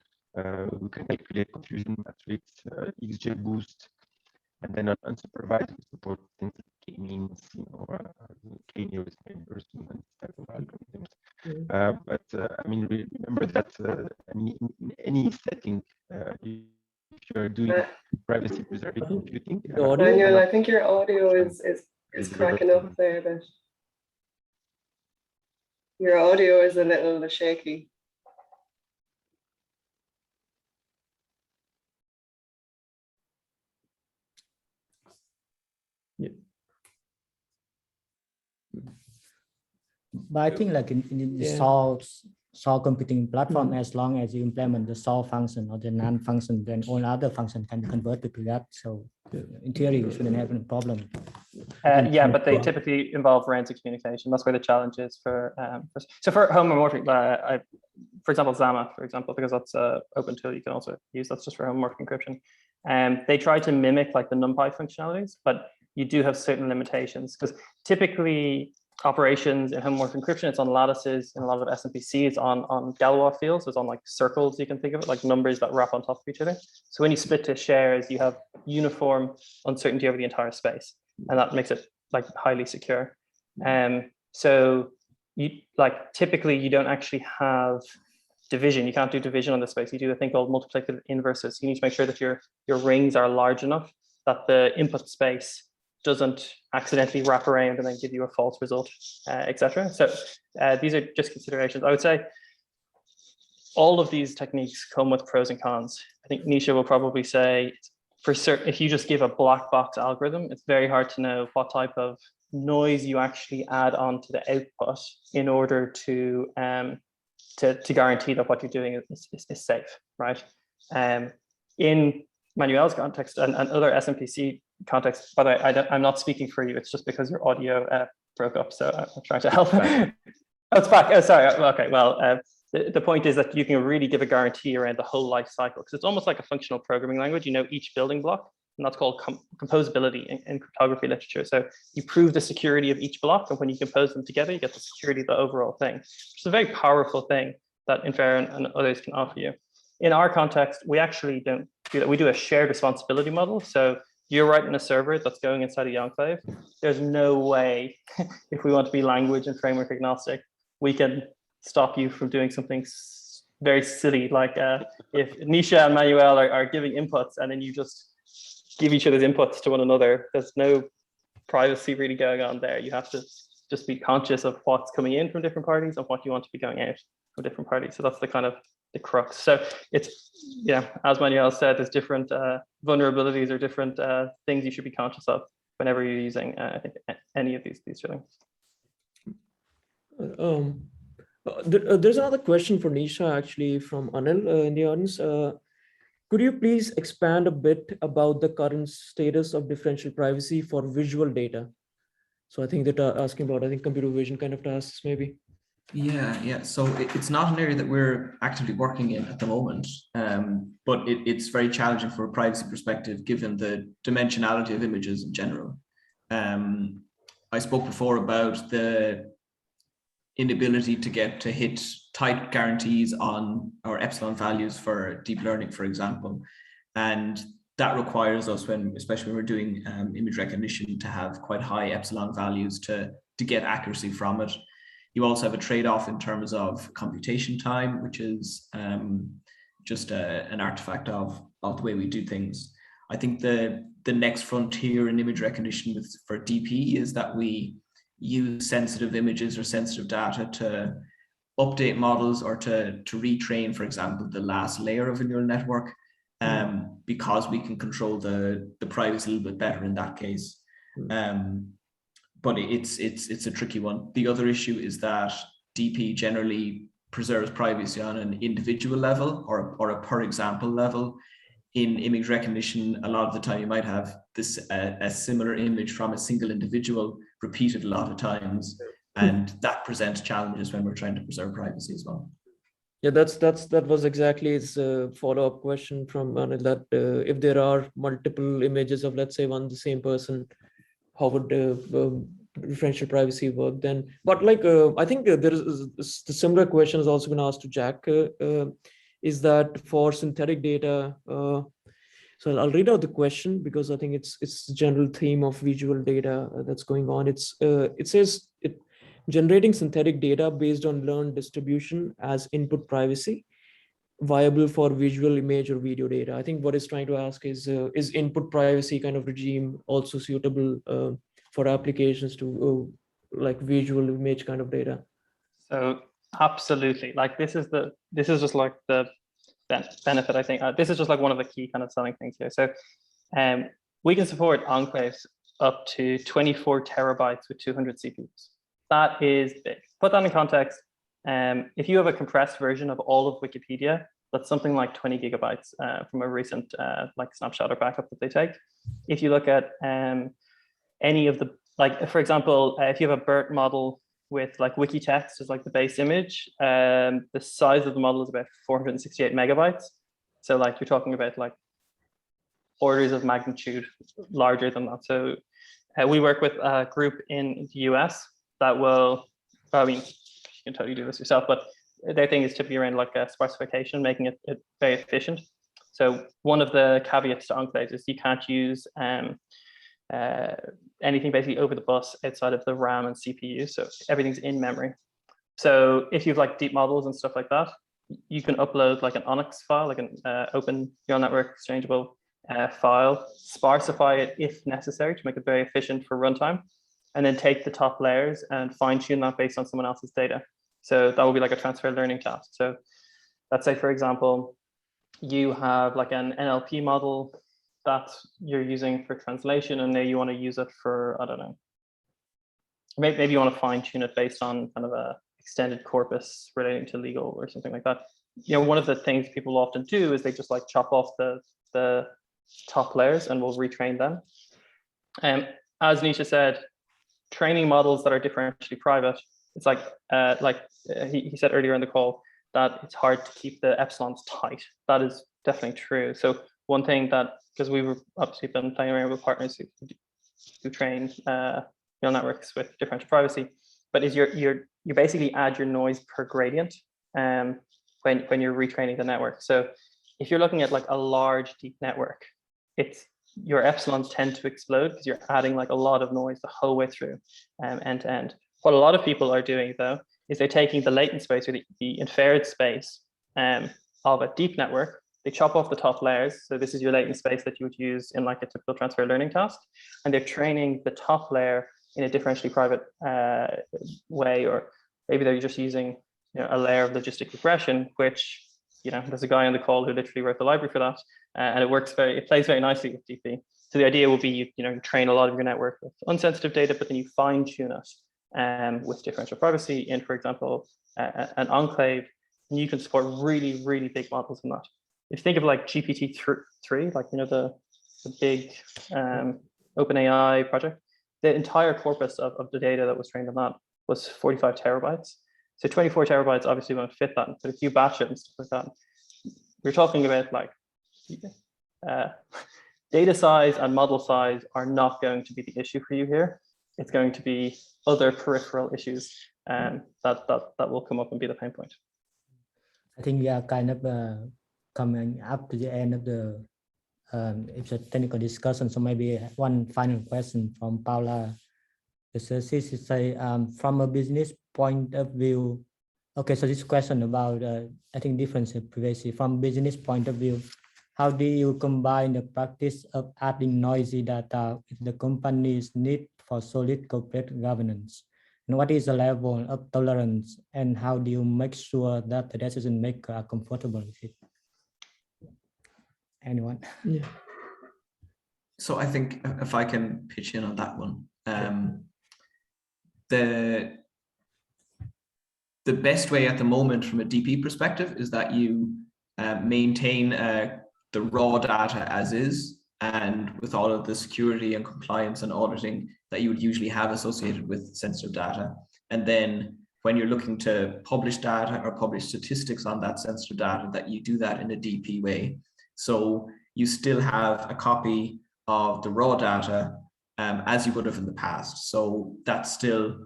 We can calculate confusion matrix, XGBoost. And then on unsupervised support things like k-means, k-nearest neighbors, and type of algorithms. But I mean, remember that in any setting, if you're doing privacy preserving computing, Manuel, I think your audio is cracking up there a bit. Your audio is a little shaky. But I think like in the solve computing platform, as long as you implement the solve function or the NaN function, then all other functions can be converted to that. So in theory, you shouldn't have any problem. Yeah, but they typically involve forensic communication. That's where the challenge is for homomorphic. For example, Zama, for example, because that's an open tool you can also use. That's just for homomorphic encryption. They try to mimic like the NumPy functionalities, but you do have certain limitations because typically operations in homomorphic encryption, it's on lattices, and a lot of SMPC is on Galois fields. It's on like circles, you can think of it, like numbers that wrap on top of each other. So when you split to shares, you have uniform uncertainty over the entire space, and that makes it like highly secure. So you like typically you don't actually have division. You can't do division on the space. You do a thing called multiplicative inverses. You need to make sure that your rings are large enough that the input space doesn't accidentally wrap around and then give you a false result, etc. So these are just considerations. I would say all of these techniques come with pros and cons. I think Nisha will probably say for certain, if you just give a black box algorithm, it's very hard to know what type of noise you actually add on to the output in order to guarantee that what you're doing is safe, right? In Manuel's context and other SMPC contexts, by the way, I'm not speaking for you. It's just because your audio broke up, so I'm trying to help. Oh, it's back. Oh, sorry. Okay. Well, the point is that you can really give a guarantee around the whole life cycle because it's almost like a functional programming language. You know each building block, and that's called composability in cryptography literature. So you prove the security of each block, and when you compose them together, you get the security of the overall thing. It's a very powerful thing that Infer and others can offer you. In our context, we actually don't do that. We do a shared responsibility model. So you're writing a server that's going inside the enclave. There's no way, if we want to be language and framework agnostic, we can stop you from doing something very silly, like if Nisha and Manuel are giving inputs and then you just give each other's inputs to one another, there's no privacy really going on there. You have to just be conscious of what's coming in from different parties and what you want to be going out from different parties. So that's the kind of the crux. So it's, yeah, as Manuel said, there's different vulnerabilities or different things you should be conscious of whenever you're using I think any of these things. There's another question for Nisha actually from Anil in the audience. Could you please expand a bit about the current status of differential privacy for visual data? So I think they're asking about, I think, computer vision kind of tasks maybe. Yeah. So it's not an area that we're actively working in at the moment, but it's very challenging from a privacy perspective, given the dimensionality of images in general. I spoke before about the inability to hit tight guarantees on our epsilon values for deep learning, for example. And that requires us, especially when we're doing image recognition, to have quite high epsilon values to get accuracy from it. You also have a trade-off in terms of computation time, which is just an artifact of the way we do things. I think the next frontier in image recognition for DP is that we use sensitive images or sensitive data to update models or to retrain, for example, the last layer of a neural network. because we can control the privacy a little bit better in that case. But it's a tricky one. The other issue is that DP generally preserves privacy on an individual level or a per example level. In image recognition, a lot of the time you might have this a similar image from a single individual repeated a lot of times, and that presents challenges when we're trying to preserve privacy as well. Yeah, that was exactly its follow-up question from Anil, that if there are multiple images of, let's say, the same person, how would differential privacy work then? But like, I think there is the similar question has also been asked to Jack. Is that for synthetic data? So I'll read out the question because I think it's the general theme of visual data that's going on. It says generating synthetic data based on learned distribution as input privacy viable for visual, image, or video data. I think what it's trying to ask is input privacy kind of regime also suitable for applications to like visual, image kind of data? So absolutely, like this is just like the benefit, I think. This is just like one of the key kind of selling things here. So we can support enclaves up to 24 terabytes with 200 CPUs. That is big. Put that in context. If you have a compressed version of all of Wikipedia, that's something like 20 gigabytes from a recent like snapshot or backup that they take. If you look at any of the, like for example, if you have a BERT model with like wiki text as like the base image, the size of the model is about 468 megabytes. So like you're talking about like orders of magnitude larger than that. So we work with a group in the US that will, I mean, you can totally do this yourself, but their thing is typically around like a sparsification, making it very efficient. So one of the caveats to enclaves is you can't use anything basically over the bus outside of the RAM and CPU. So everything's in memory. So if you have like deep models and stuff like that, you can upload like an ONNX file, like an open neural network exchangeable file, sparsify it if necessary to make it very efficient for runtime, and then take the top layers and fine tune that based on someone else's data. So that will be like a transfer learning task. So let's say, for example, you have like an NLP model that you're using for translation, and now you want to use it for, I don't know, maybe you want to fine tune it based on kind of a extended corpus relating to legal or something like that. You know, one of the things people often do is they just like chop off the top layers and we'll retrain them. As Nisha said, training models that are differentially private, it's like he said earlier in the call that it's hard to keep the epsilons tight. That is definitely true. So one thing that, because we were obviously been playing around with partners who train neural networks with differential privacy, but is you basically add your noise per gradient when you're retraining the network. So if you're looking at like a large deep network, your epsilons tend to explode because you're adding like a lot of noise the whole way through end to end. What a lot of people are doing though is they're taking the latent space or the inferred space of a deep network. They chop off the top layers. So this is your latent space that you would use in like a typical transfer learning task. And they're training the top layer in a differentially private way, or maybe they're just using a layer of logistic regression, which, there's a guy on the call who literally wrote the library for that. And it plays very nicely with DP. So the idea will be, you train a lot of your network with unsensitive data, but then you fine tune it with differential privacy in, for example, an enclave, and you can support really, really big models in that. If you think of like GPT-3, like, the big OpenAI project, the entire corpus of the data that was trained on that was 45 terabytes. So 24 terabytes obviously won't fit that, but if you batch it and stuff like that, we're talking about like data size and model size are not going to be the issue for you here. It's going to be other peripheral issues that will come up and be the pain point. I think we are kind of coming up to the end of the it's a technical discussion. So maybe one final question from Paula. So she say from a business point of view. Okay, so this question about I think differential privacy from business point of view. How do you combine the practice of adding noisy data with the company's need for solid corporate governance? And what is the level of tolerance, and how do you make sure that the decision makers are comfortable with it? anyone? Yeah. So I think if I can pitch in on that one, the best way at the moment from a DP perspective is that you maintain the raw data as is, and with all of the security and compliance and auditing that you would usually have associated with sensitive data. And then when you're looking to publish data or publish statistics on that sensitive data, that you do that in a DP way. So you still have a copy of the raw data as you would have in the past. So that's still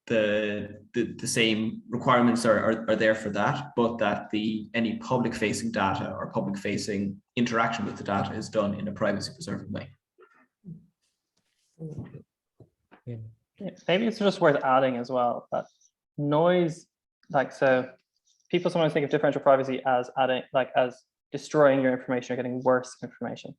the same requirements are there for that, but that any public facing data or public facing interaction with the data is done in a privacy preserving way. Yeah. Yeah, maybe it's just worth adding as well that noise, so people sometimes think of differential privacy as as destroying your information or getting worse information.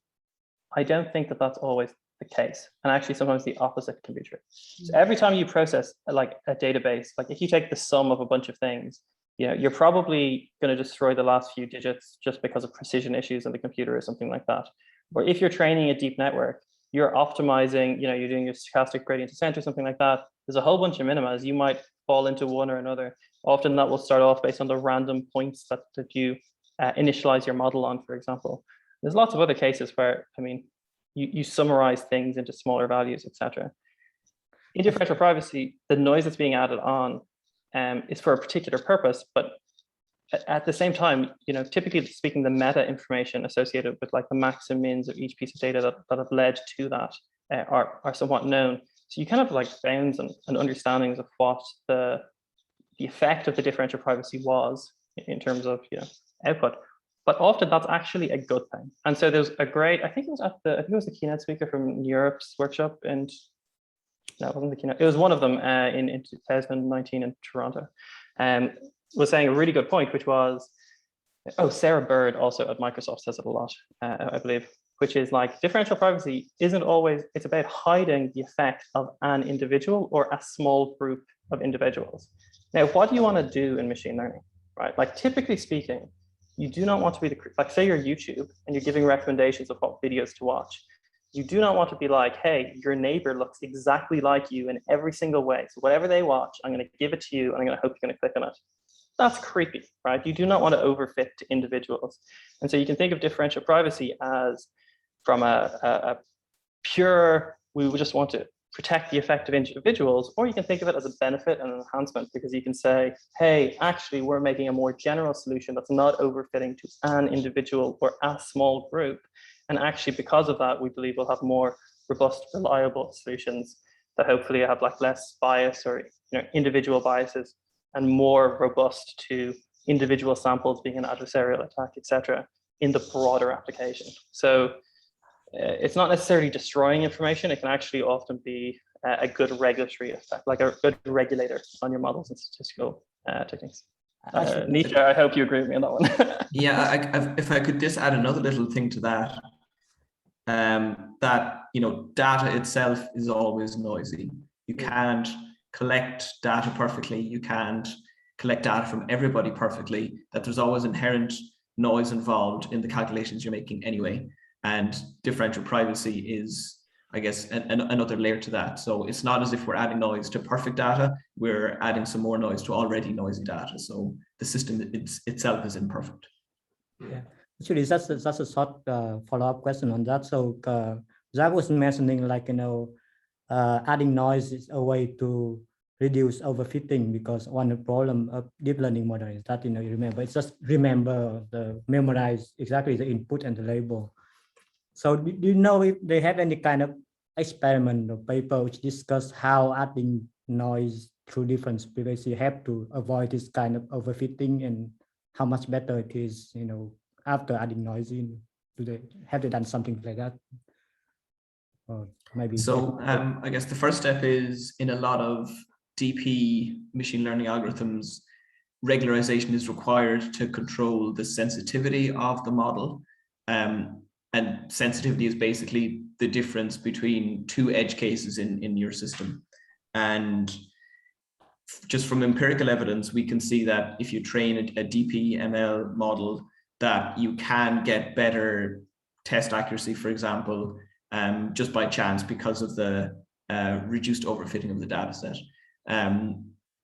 I don't think that that's always the case, and actually sometimes the opposite can be true. So every time you process a database, if you take the sum of a bunch of things, you're probably going to destroy the last few digits just because of precision issues in the computer or something like that. Or if you're training a deep network, you're optimizing, you're doing your stochastic gradient descent or something like that. There's a whole bunch of minimas. You might fall into one or another. Often that will start off based on the random points that you initialize your model on, for example. There's lots of other cases where, you summarize things into smaller values, etc. In differential privacy, the noise that's being added on is for a particular purpose, but at the same time, typically speaking, the meta information associated with the max and mins of each piece of data that have led to that are somewhat known. So you kind of bounds and understandings of what the effect of the differential privacy was in terms of output. But often that's actually a good thing. And so there's a great, I think it was the keynote speaker from Europe's workshop, and no, it wasn't the keynote. It was one of them in 2019 in Toronto, was saying a really good point, which was, Sarah Bird also at Microsoft says it a lot, I believe, which is differential privacy isn't always, it's about hiding the effect of an individual or a small group of individuals. Now, what do you want to do in machine learning, right? Typically speaking, you do not want to be say you're YouTube and you're giving recommendations of what videos to watch. You do not want to be hey, your neighbor looks exactly like you in every single way. So whatever they watch, I'm going to give it to you and I'm going to hope you're going to click on it. That's creepy, right? You do not want to overfit to individuals. And so you can think of differential privacy as from a pure, we would just want to protect the effect of individuals, or you can think of it as a benefit and an enhancement, because you can say, hey, actually, we're making a more general solution that's not overfitting to an individual or a small group. And actually, because of that, we believe we'll have more robust, reliable solutions that hopefully have less bias or individual biases, and more robust to individual samples being an adversarial attack, etc., in the broader application. So it's not necessarily destroying information. It can actually often be a good regulatory effect, a good regulator on your models and statistical techniques. Nisha, I hope you agree with me on that one. Yeah, if I could just add another little thing to that, data itself is always noisy. You can't collect data perfectly. You can't collect data from everybody perfectly. That there's always inherent noise involved in the calculations you're making anyway. And differential privacy is, I guess, another layer to that. So it's not as if we're adding noise to perfect data, we're adding some more noise to already noisy data. So the system itself is imperfect. Yeah, actually, that's a short follow-up question on that. So Zach was mentioning adding noise is a way to reduce overfitting, because one problem of deep learning model is that memorize exactly the input and the label. So do you know if they have any kind of experiment or paper which discuss how adding noise through different privacy help to avoid this kind of overfitting, and how much better it is, after adding noise in? Have they done something like that? Or maybe so. I guess the first step is, in a lot of DP machine learning algorithms, regularization is required to control the sensitivity of the model. And sensitivity is basically the difference between two edge cases in your system. And just from empirical evidence, we can see that if you train a DPML model that you can get better test accuracy, for example, just by chance because of the reduced overfitting of the data set.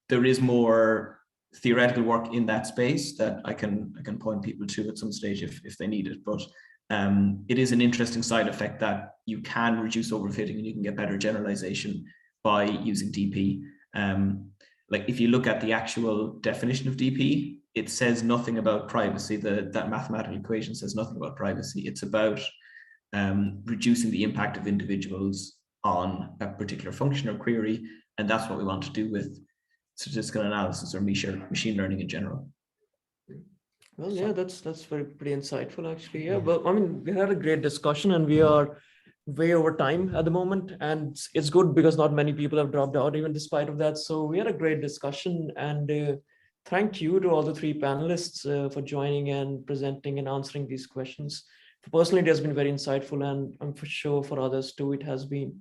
There is more theoretical work in that space that I can point people to at some stage if they need it, but it is an interesting side effect that you can reduce overfitting and you can get better generalization by using DP. Like if you look at the actual definition of DP, it says nothing about privacy. That mathematical equation says nothing about privacy. It's about reducing the impact of individuals on a particular function or query, and that's what we want to do with statistical analysis or machine learning in general. Well, yeah, that's pretty insightful, actually. Yeah, but I mean, we had a great discussion, and we are way over time at the moment, and it's good because not many people have dropped out even despite of that. So we had a great discussion, and thank you to all the three panelists for joining and presenting and answering these questions. Personally, it has been very insightful, and I'm for sure for others too, it has been.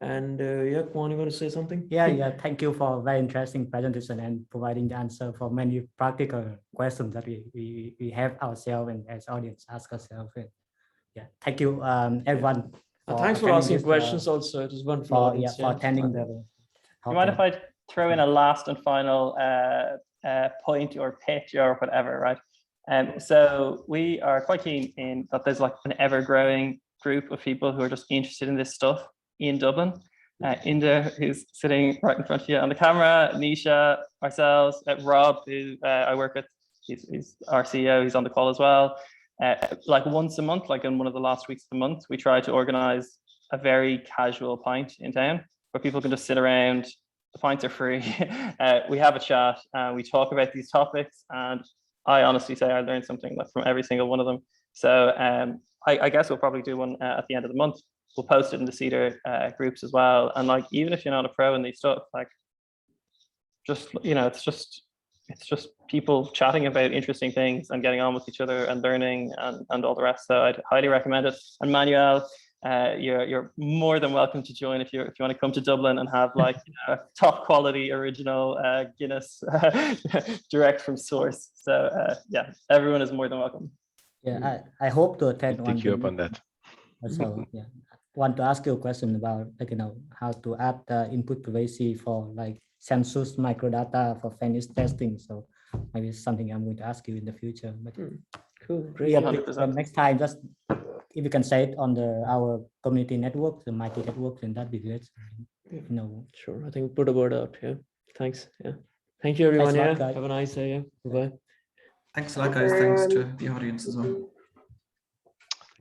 And yeah, Kwon, you want to say something? Yeah. Thank you for a very interesting presentation and providing the answer for many practical questions that we have ourselves and as audience ask ourselves. And yeah, thank you, everyone. Thanks for asking questions. Also, it was wonderful. For attending the. Do you mind if I throw in a last and final point or pitch or whatever, right? So we are quite keen in that there's like an ever-growing group of people who are just interested in this stuff in Dublin. Inda, who's sitting right in front of you on the camera, Nisha, ourselves, Rob, who I work with, he's our CEO, he's on the call as well. Like once a month, like in one of the last weeks of the month, we try to organize a very casual pint in town where people can just sit around. The pints are free. We have a chat and we talk about these topics, and I honestly say I learned something from every single one of them. So I guess we'll probably do one at the end of the month. We'll post it in the Cedar groups as well. And like, even if you're not a pro in these stuff, like just, you know, it's just people chatting about interesting things and getting on with each other and learning and all the rest. So I'd highly recommend it. And Manuel, you're more than welcome to join if you want to come to Dublin and have like top quality original Guinness direct from source. So yeah, everyone is more than welcome. Yeah, I hope to attend one. Take you up on that. So yeah, want to ask you a question about like how to add the input privacy for like census microdata for fairness testing. So maybe it's something I'm going to ask you in the future. But cool, great. Yeah, next time, just if you can say it on our community network, the Mighty network, then that'd be great. Sure. I think we'll put a word out. Yeah. Thanks. Yeah. Thank you, everyone. Thanks a lot, yeah. guys. Have a nice day. Yeah. Bye-bye. Thanks a lot, guys. Thanks to the audience as well.